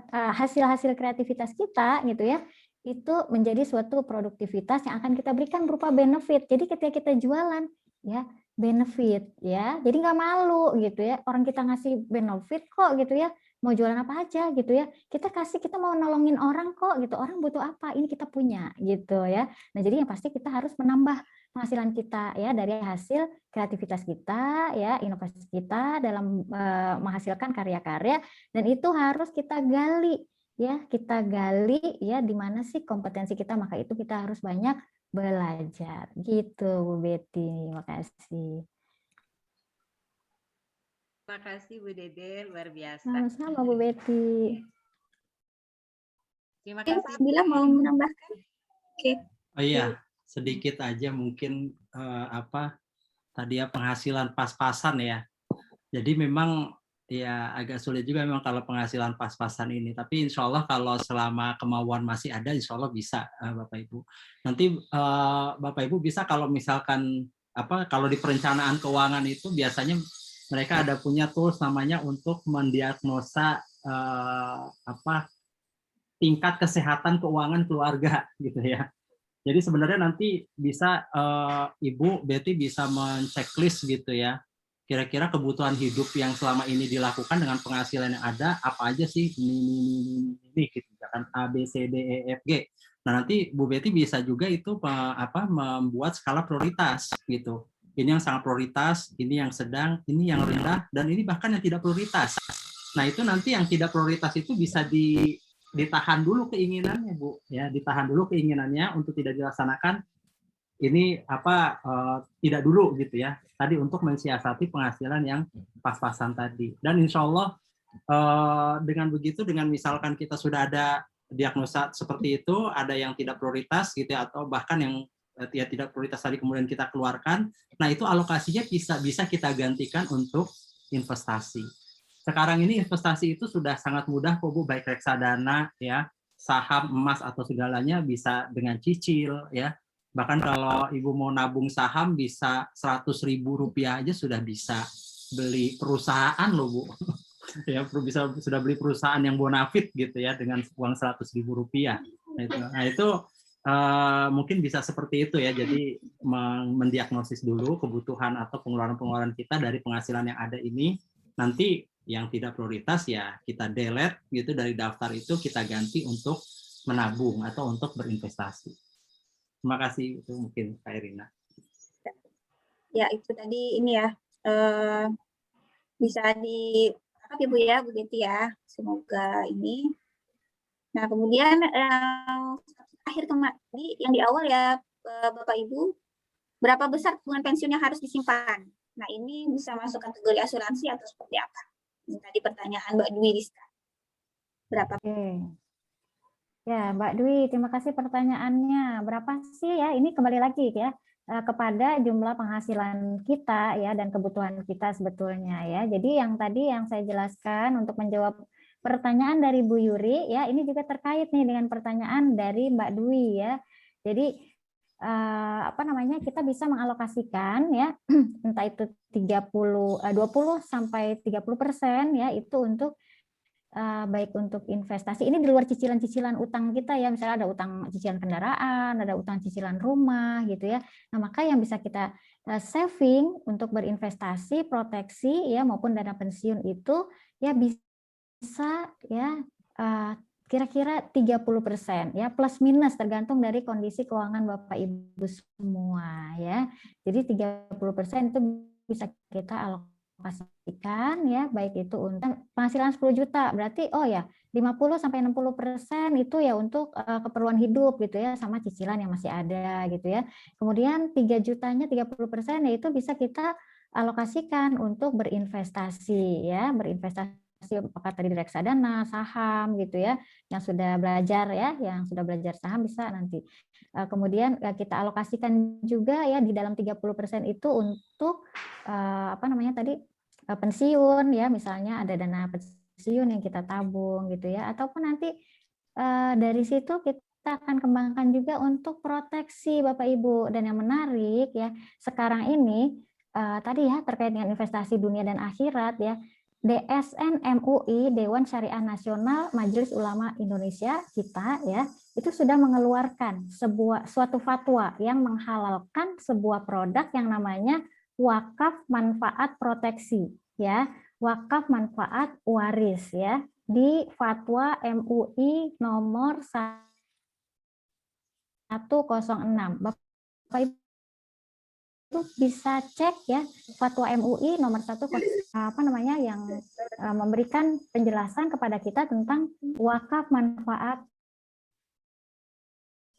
Speaker 5: hasil-hasil kreativitas kita gitu ya, itu menjadi suatu produktivitas yang akan kita berikan berupa benefit. Jadi ketika kita jualan ya benefit ya, jadi nggak malu gitu ya, orang kita ngasih benefit kok gitu ya, mau jualan apa aja gitu ya, kita mau nolongin orang kok gitu, orang butuh apa, ini kita punya gitu ya. Nah jadi yang pasti kita harus menambah penghasilan kita ya dari hasil kreativitas kita ya, inovasi kita dalam menghasilkan karya-karya, dan itu harus kita gali ya, di mana sih kompetensi kita, maka itu kita harus banyak belajar gitu Bu Betty. Makasih.
Speaker 7: Terima kasih Bu Dede, luar biasa.
Speaker 5: Sama-sama Bu Betty.
Speaker 7: Terima kasih.
Speaker 3: Pak Abdillah mau menambahkan? Oke.
Speaker 6: Oh iya, sedikit aja mungkin tadi ya, penghasilan pas-pasan ya. Jadi memang ya agak sulit juga memang kalau penghasilan pas-pasan ini. Tapi insya Allah kalau selama kemauan masih ada, insya Allah bisa Bapak Ibu. Nanti Bapak Ibu bisa kalau misalkan kalau di perencanaan keuangan itu biasanya mereka ada punya tools namanya untuk mendiagnosa tingkat kesehatan keuangan keluarga gitu ya. Jadi sebenarnya nanti bisa Ibu Betty bisa men-checklist gitu ya. Kira-kira kebutuhan hidup yang selama ini dilakukan dengan penghasilan yang ada apa aja sih, ini gitu kan, A B C D E F G. Nah nanti Bu Betty bisa juga itu membuat skala prioritas gitu. Ini yang sangat prioritas, ini yang sedang, ini yang rendah, dan ini bahkan yang tidak prioritas. Nah itu nanti yang tidak prioritas itu bisa ditahan dulu keinginannya Bu, ya ditahan dulu keinginannya untuk tidak dilaksanakan. Ini tidak dulu gitu ya. Tadi untuk mensiasati penghasilan yang pas-pasan tadi. Dan insya Allah dengan begitu, dengan misalkan kita sudah ada diagnosa seperti itu, ada yang tidak prioritas gitu ya, atau bahkan yang ya tidak prioritas tadi kemudian kita keluarkan. Nah, itu alokasinya bisa kita gantikan untuk investasi. Sekarang ini investasi itu sudah sangat mudah kok Bu, baik reksadana ya, saham, emas atau segalanya bisa dengan cicil ya. Bahkan kalau Ibu mau nabung saham bisa Rp100.000 aja sudah bisa beli perusahaan loh Bu. Ya, sudah beli perusahaan yang bonafit gitu ya dengan uang Rp100.000. Nah itu mungkin bisa seperti itu ya. Jadi mendiagnosis dulu kebutuhan atau pengeluaran-pengeluaran kita dari penghasilan yang ada ini. Nanti yang tidak prioritas ya kita delete gitu dari daftar itu, kita ganti untuk menabung atau untuk berinvestasi. Terima kasih, itu mungkin Kak Erina.
Speaker 3: Ya, itu tadi ini ya, bisa di apa ya Bu ya, Bu Betty ya, semoga ini. Nah, kemudian akhir tadi yang di awal ya Bapak Ibu, berapa besar tabungan pensiun yang harus disimpan? Nah, ini bisa masuk kategori asuransi atau seperti apa? Ini tadi pertanyaan Mbak Dwi Rizka. Berapa?
Speaker 5: Oke. Ya, Mbak Dwi, terima kasih pertanyaannya. Berapa sih ya? Ini kembali lagi ya kepada jumlah penghasilan kita ya dan kebutuhan kita sebetulnya ya. Jadi yang tadi yang saya jelaskan untuk menjawab pertanyaan dari Bu Yuri ya, ini juga terkait nih dengan pertanyaan dari Mbak Dwi ya. Jadi apa namanya, kita bisa mengalokasikan ya entah itu 20 sampai 30% ya itu untuk baik untuk investasi. Ini di luar cicilan-cicilan utang kita ya, misalnya ada utang cicilan kendaraan, ada utang cicilan rumah gitu ya. Nah, maka yang bisa kita saving untuk berinvestasi, proteksi ya maupun dana pensiun itu ya bisa ya kira-kira 30% ya, plus minus tergantung dari kondisi keuangan Bapak Ibu semua ya. Jadi 30% itu bisa kita alokasikan ya, baik itu untuk penghasilan 10 juta berarti oh ya 50-60% itu ya untuk keperluan hidup gitu ya, sama cicilan yang masih ada gitu ya. Kemudian 3 jutanya 30% yaitu bisa kita alokasikan untuk berinvestasi ya, berinvestasi apakah tadi di reksadana, saham gitu ya, yang sudah belajar ya, yang sudah belajar saham bisa nanti. Kemudian kita alokasikan juga ya di dalam 30% itu untuk apa namanya tadi pensiun ya, misalnya ada dana pensiun yang kita tabung gitu ya, ataupun nanti dari situ kita akan kembangkan juga untuk proteksi Bapak Ibu. Dan yang menarik ya, sekarang ini tadi ya terkait dengan investasi dunia dan akhirat ya, DSN MUI, Dewan Syariah Nasional Majelis Ulama Indonesia kita ya, itu sudah mengeluarkan suatu fatwa yang menghalalkan sebuah produk yang namanya wakaf manfaat proteksi ya, wakaf manfaat waris ya, di fatwa MUI nomor 106. Bapak Ibu itu bisa cek ya fatwa MUI nomor 1 apa namanya yang memberikan penjelasan kepada kita tentang wakaf manfaat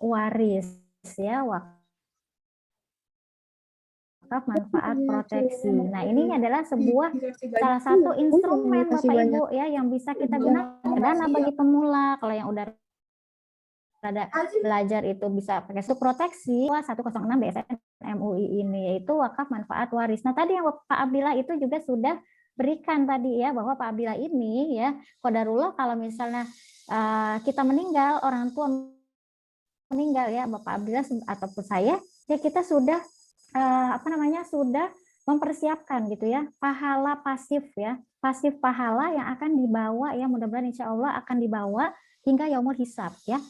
Speaker 5: waris ya, wakaf manfaat proteksi. Nah, ini adalah salah satu instrumen Bapak Ibu ya yang bisa kita gunakan, dana bagi pemula. Kalau yang udah ada belajar itu bisa pakai proteksi 106 DSN MUI ini, yaitu wakaf manfaat waris. Nah, tadi yang Pak Abdillah itu juga sudah berikan tadi ya, bahwa Pak Abdillah ini ya qadarullah kalau misalnya kita meninggal, orang tua meninggal ya, Bapak Abdillah ataupun saya ya, kita sudah apa namanya sudah mempersiapkan gitu ya pahala pasif ya, pasif pahala yang akan dibawa ya, mudah-mudahan insya Allah akan dibawa hingga yaumul hisab ya.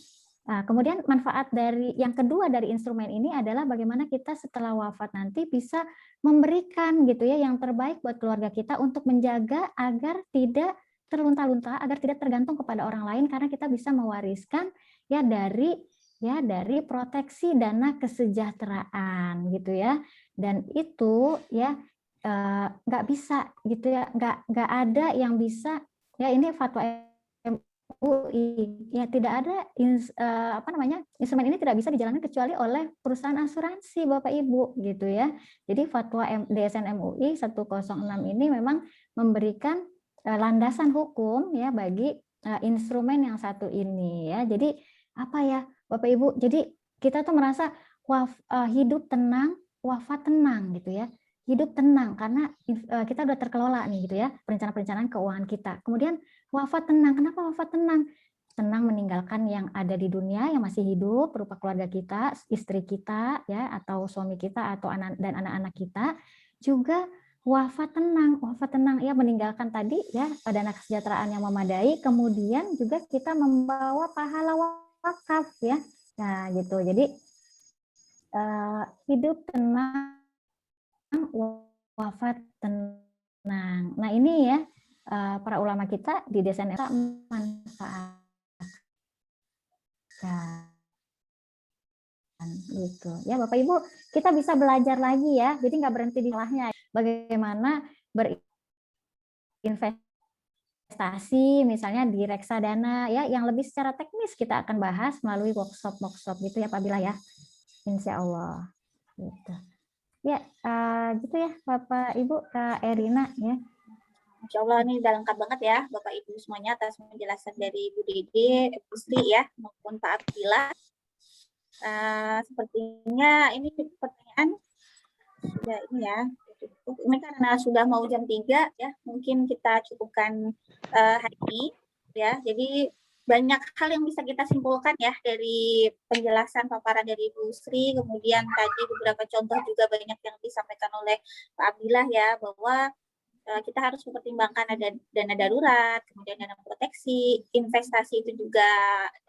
Speaker 5: Nah, kemudian manfaat dari yang kedua dari instrumen ini adalah bagaimana kita setelah wafat nanti bisa memberikan gitu ya yang terbaik buat keluarga kita untuk menjaga agar tidak terlunta-lunta, agar tidak tergantung kepada orang lain, karena kita bisa mewariskan ya dari proteksi dana kesejahteraan gitu ya. Dan itu ya nggak bisa gitu ya, nggak ada yang bisa ya, ini fatwa MUI ya, tidak ada apa namanya instrumen ini tidak bisa dijalankan kecuali oleh perusahaan asuransi Bapak Ibu gitu ya. Jadi fatwa DSN MUI 106 ini memang memberikan landasan hukum ya bagi instrumen yang satu ini ya. Jadi apa ya Bapak Ibu? Jadi kita tuh merasa hidup tenang, wafat tenang gitu ya. Hidup tenang karena kita udah terkelola nih gitu ya, perencanaan-perencanaan keuangan kita. Kemudian wafat tenang. Kenapa wafat tenang? Tenang meninggalkan yang ada di dunia yang masih hidup berupa keluarga kita, istri kita ya, atau suami kita atau anak-anak kita. Juga wafat tenang ya, meninggalkan tadi ya dana kesejahteraan yang memadai, kemudian juga kita membawa pahala wakaf ya. Nah, gitu. Jadi hidup tenang, wafat tenang. Nah, ini ya para ulama kita di desain manfaat gitu ya Bapak Ibu, kita bisa belajar lagi ya, jadi nggak berhenti di salahnya. Bagaimana berinvestasi misalnya di reksadana ya, yang lebih secara teknis kita akan bahas melalui workshop gitu ya Pak Bila ya, Insya Allah gitu ya. Gitu ya Bapak Ibu, Kak Erina ya.
Speaker 3: Insya Allah ini udah lengkap banget ya Bapak Ibu semuanya atas penjelasan dari Bu Dede, Bu Sri ya, maupun Pak Abdillah. Sepertinya ini pertanyaan sudah ini ya. Ini karena sudah mau jam 3 ya, mungkin kita cukupkan hari ini ya. Jadi banyak hal yang bisa kita simpulkan ya dari penjelasan paparan dari Bu Sri, kemudian tadi beberapa contoh juga banyak yang disampaikan oleh Pak Abdillah ya, bahwa kita harus mempertimbangkan ada dana darurat, kemudian dana proteksi, investasi itu juga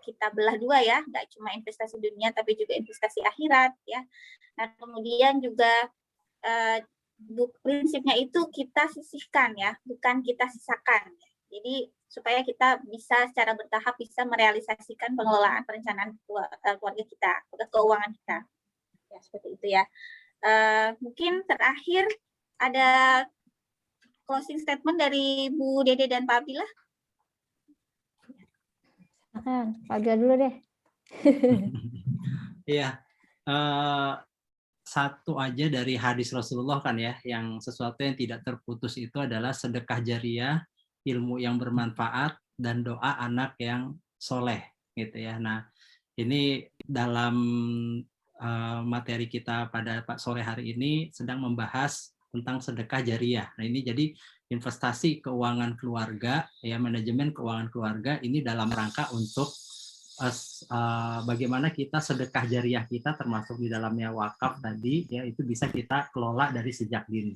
Speaker 3: kita belah dua ya, nggak cuma investasi dunia tapi juga investasi akhirat ya. Nah kemudian juga prinsipnya itu kita sisihkan ya, bukan kita sisakan. Jadi supaya kita bisa secara bertahap bisa merealisasikan pengelolaan perencanaan keluarga kita, keuangan kita. Ya seperti itu ya. Mungkin terakhir ada closing statement dari Bu Dede dan Pak Abdillah.
Speaker 5: Pak Abdillah dulu deh.
Speaker 6: Iya, satu aja dari hadis Rasulullah kan ya, yang sesuatu yang tidak terputus itu adalah sedekah jariah, ilmu yang bermanfaat, dan doa anak yang soleh gitu ya. Nah ini dalam materi kita pada sore hari ini sedang membahas tentang sedekah jariah. Nah ini jadi investasi keuangan keluarga ya, manajemen keuangan keluarga ini dalam rangka untuk bagaimana kita sedekah jariah kita termasuk di dalamnya wakaf tadi ya, itu bisa kita kelola dari sejak dini.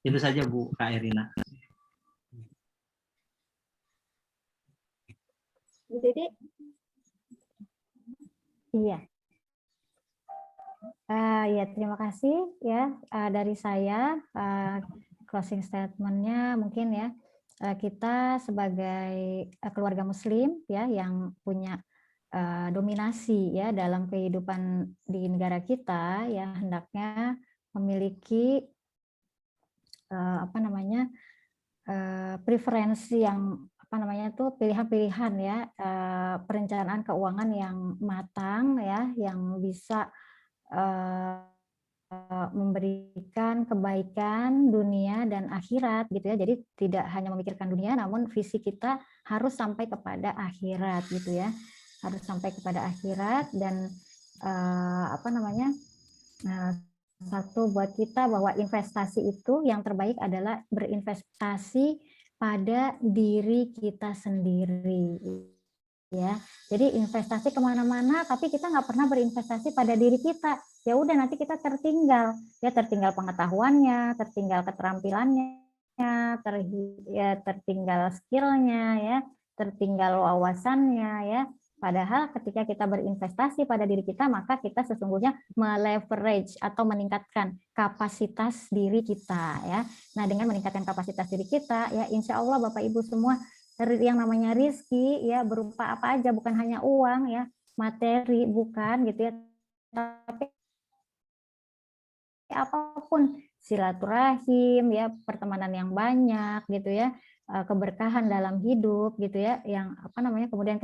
Speaker 6: Itu saja Bu Kak Erina.
Speaker 3: Bu Dede.
Speaker 5: Iya. Ya terima kasih ya dari saya. Closing statement-nya mungkin ya, kita sebagai keluarga Muslim ya yang punya dominasi ya dalam kehidupan di negara kita ya, hendaknya memiliki preferensi yang pilihan-pilihan ya, perencanaan keuangan yang matang ya, yang bisa memberikan kebaikan dunia dan akhirat gitu ya. Jadi tidak hanya memikirkan dunia, namun visi kita harus sampai kepada akhirat gitu ya, harus sampai kepada akhirat. Dan satu buat kita bahwa investasi itu yang terbaik adalah berinvestasi pada diri kita sendiri ya. Jadi investasi kemana-mana tapi kita nggak pernah berinvestasi pada diri kita, ya udah nanti kita tertinggal ya, tertinggal pengetahuannya, tertinggal keterampilannya, tertinggal skillnya ya, tertinggal wawasannya ya. Padahal ketika kita berinvestasi pada diri kita, maka kita sesungguhnya meleverage atau meningkatkan kapasitas diri kita ya. Nah dengan meningkatkan kapasitas diri kita ya, insya Allah Bapak Ibu semua, yang namanya rizki ya berupa apa aja, bukan hanya uang ya, materi bukan gitu ya, tapi apapun, silaturahim ya, pertemanan yang banyak gitu ya, keberkahan dalam hidup gitu ya, yang kemudian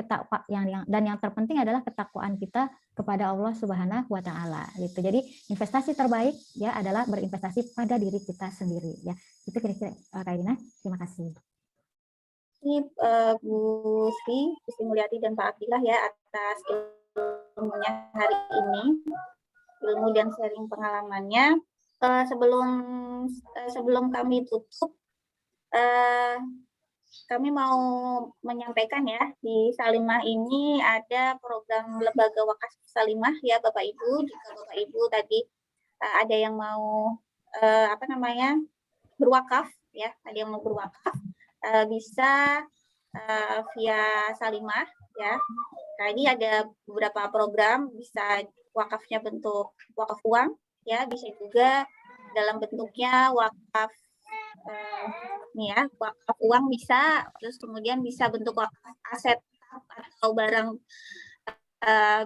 Speaker 5: dan yang terpenting adalah ketakwaan kita kepada Allah Subhanahu wa taala gitu. Jadi investasi terbaik ya adalah berinvestasi pada diri kita sendiri ya. Itu kira-kira Kak Irina. Terima kasih.
Speaker 3: kasih Bu Sri Mulyati dan Pak Abdillah ya atas ilmunya hari ini, ilmu dan sharing pengalamannya. Sebelum kami tutup, kami mau menyampaikan ya, di Salimah ini ada program Lembaga Wakaf Salimah ya Bapak Ibu. Jika Bapak Ibu tadi ada yang mau berwakaf ya, ada yang mau berwakaf, bisa via Salimah ya. Tadi ada beberapa program, bisa wakafnya bentuk wakaf uang ya, bisa juga dalam bentuknya wakaf wakaf uang bisa, terus kemudian bisa bentuk wakaf aset atau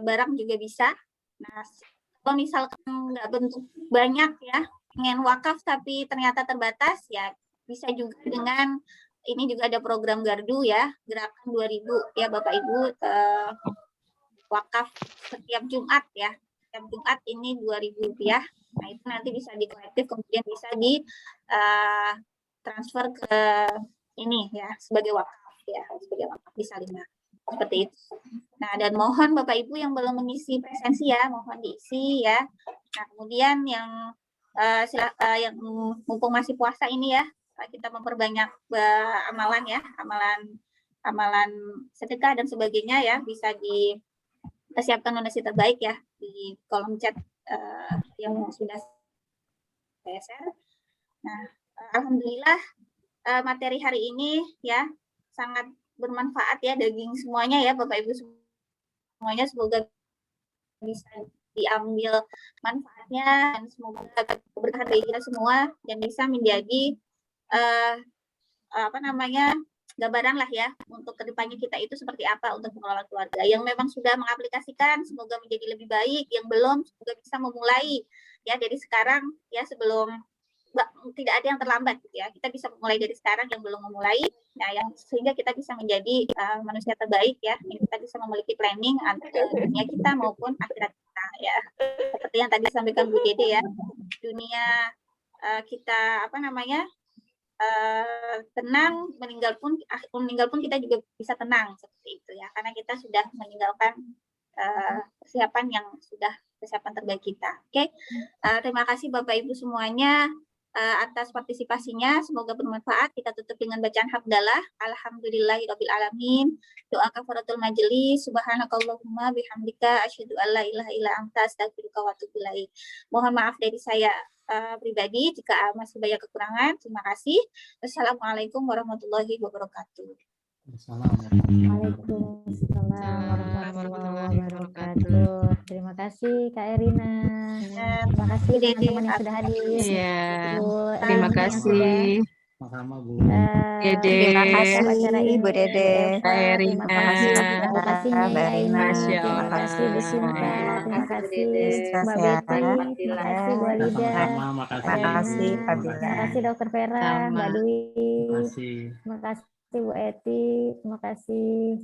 Speaker 3: barang juga bisa. Nah, kalau misalkan nggak bentuk banyak ya, pengen wakaf tapi ternyata terbatas ya, bisa juga dengan ini juga ada program Gardu ya, Gerakan 2000 ya Bapak Ibu, wakaf setiap Jumat ya. Setiap Jumat ini Rp2.000. Nah, itu nanti bisa dikolektif kemudian bisa di transfer ke ini ya sebagai wakaf ya, sebagai wakaf di Salimah. Seperti itu. Nah, dan mohon Bapak Ibu yang belum mengisi presensi ya, mohon diisi ya. Nah, kemudian yang mumpung masih puasa ini ya, kita memperbanyak amalan ya, amalan sedekah dan sebagainya ya, bisa siapkan donasi terbaik ya di kolom chat yang sudah saya share. Nah, alhamdulillah materi hari ini ya sangat bermanfaat ya, daging semuanya ya Bapak Ibu semuanya, semoga bisa diambil manfaatnya dan semoga keberkahan bagi kita semua dan bisa menjadi gambaran lah ya untuk kedepannya kita itu seperti apa untuk mengelola keluarga. Yang memang sudah mengaplikasikan semoga menjadi lebih baik, yang belum semoga bisa memulai ya dari sekarang ya, sebelum tidak ada yang terlambat gitu ya. Kita bisa mulai dari sekarang yang belum memulai, nah yang sehingga kita bisa menjadi manusia terbaik ya. Kita bisa memiliki planning antara dunia kita maupun akhirat kita ya. Seperti yang tadi disampaikan Bu Dede ya, dunia kita tenang, meninggal pun kita juga bisa tenang seperti itu ya, karena kita sudah meninggalkan persiapan terbaik kita. Oke. Terima kasih Bapak Ibu semuanya atas partisipasinya, semoga bermanfaat. Kita tutup dengan bacaan hamdalah. Alhamdulillahirabbil alamin. Doa kafaratul majelis. Subhanakallahumma bihamdika asyhadu an la ilaha illa anta astaghfiruka wa atubu ilaik. Mohon maaf dari saya pribadi jika masih banyak kekurangan. Terima kasih. Wassalamualaikum warahmatullahi wabarakatuh.
Speaker 5: Waalaikumsalam warahmatullahi wabarakatuh. Terima kasih Kak Erina. Terima kasih teman-teman yang sudah hadir.
Speaker 8: Iya.
Speaker 5: Bu
Speaker 8: Terima
Speaker 5: Erina yang
Speaker 8: kasih.
Speaker 6: Sama-sama Bu.
Speaker 8: Dede.
Speaker 5: Terima kasih acara ini
Speaker 9: Bu Dede.
Speaker 5: Eva. Terima
Speaker 8: Erina.
Speaker 5: kasih edukasinya
Speaker 9: Mbak
Speaker 5: ya Aina.
Speaker 8: Masya
Speaker 5: Terima
Speaker 8: Allah.
Speaker 5: kasih Bu Sinta. Terima kasih Mbak
Speaker 9: Sukses ya.
Speaker 5: Betty. Terima kasih Bu Alida.
Speaker 6: Sama-sama, makasih.
Speaker 5: Kak
Speaker 9: Makasih,
Speaker 5: Erina.
Speaker 9: Pak
Speaker 5: Terima
Speaker 9: Bila.
Speaker 5: kasih Dokter Vera,
Speaker 8: Sama.
Speaker 5: Mbak Dwi.
Speaker 6: Makasih.
Speaker 5: Terima kasih Bu Eti. Terima kasih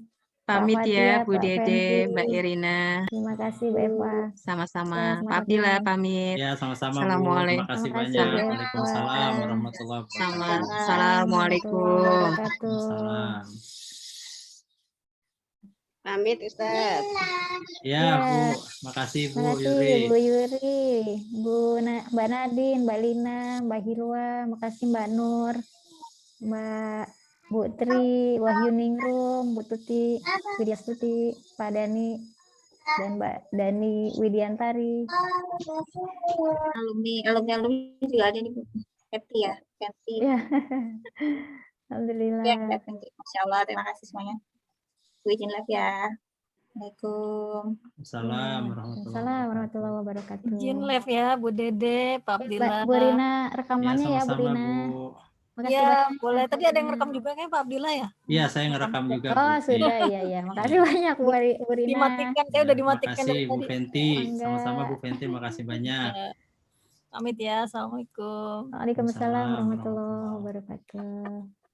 Speaker 8: Pamit
Speaker 5: Pak
Speaker 8: ya
Speaker 5: Fatia,
Speaker 8: Bu
Speaker 5: Pak
Speaker 8: Dede,
Speaker 5: Fendri.
Speaker 8: Mbak Irina.
Speaker 5: Terima kasih Bu Eva.
Speaker 8: Sama-sama.
Speaker 5: Selamat
Speaker 8: Pak Abdillah
Speaker 5: malam.
Speaker 8: pamit.
Speaker 6: Ya, sama-sama Bu.
Speaker 8: Assalamualaikum.
Speaker 6: Terima kasih
Speaker 5: Terima kasih,
Speaker 6: banyak.
Speaker 5: Bu Eva.
Speaker 6: Waalaikumsalam warahmatullahi
Speaker 8: Sama.
Speaker 6: wabarakatuh.
Speaker 8: Assalamualaikum.
Speaker 6: Waalaikumsalam.
Speaker 7: Pamit Ustaz.
Speaker 6: Ya,
Speaker 5: Ya.
Speaker 6: Bu. Makasih Bu
Speaker 5: Terima kasih
Speaker 6: Yuri.
Speaker 5: Bu Yuri, Mbak Nadine, Mbak Lina, Mbak Hilwa, makasih Mbak Nur, Mbak Bu Tri, Wahyu Ningrum, Bu Tuti, Widya Stuti, Pak Dani, dan Mbak Dani Widiantari.
Speaker 3: Alumni juga ada nih Bu. Happy ya, Happy.
Speaker 5: Ya.
Speaker 3: Ya,
Speaker 5: Alhamdulillah.
Speaker 3: Masya Allah, terima kasih semuanya. Bu izin live ya. Assalamualaikum.
Speaker 6: Assalamualaikum
Speaker 5: Assalamualaikum warahmatullahi wabarakatuh.
Speaker 10: Izin live ya Bu Dede, Pak Abdillah.
Speaker 5: Bu Rina,
Speaker 6: Ya,
Speaker 5: rekamannya ya Bu
Speaker 6: sama-sama
Speaker 5: Rina.
Speaker 6: Bu.
Speaker 5: Makasih
Speaker 10: Ya,
Speaker 5: banyak.
Speaker 10: boleh. Tadi ada yang
Speaker 5: Bu
Speaker 10: rekam
Speaker 5: Rina.
Speaker 10: juga kan Pak Abdillah ya?
Speaker 6: Iya, saya ngerekam juga Bu.
Speaker 5: Oh sudah, iya. Makasih banyak Bu Rina.
Speaker 10: Dimatikan, saya udah dimatikan
Speaker 6: Makasih
Speaker 10: dari
Speaker 6: Bu
Speaker 10: tadi.
Speaker 6: Fenti.
Speaker 5: Mangga.
Speaker 6: Sama-sama Bu Fenti, makasih banyak.
Speaker 10: Ya. Pamit ya, Assalamualaikum.
Speaker 5: Waalaikumsalam
Speaker 6: Waalaikumsalam
Speaker 5: warahmatullahi wabarakatuh.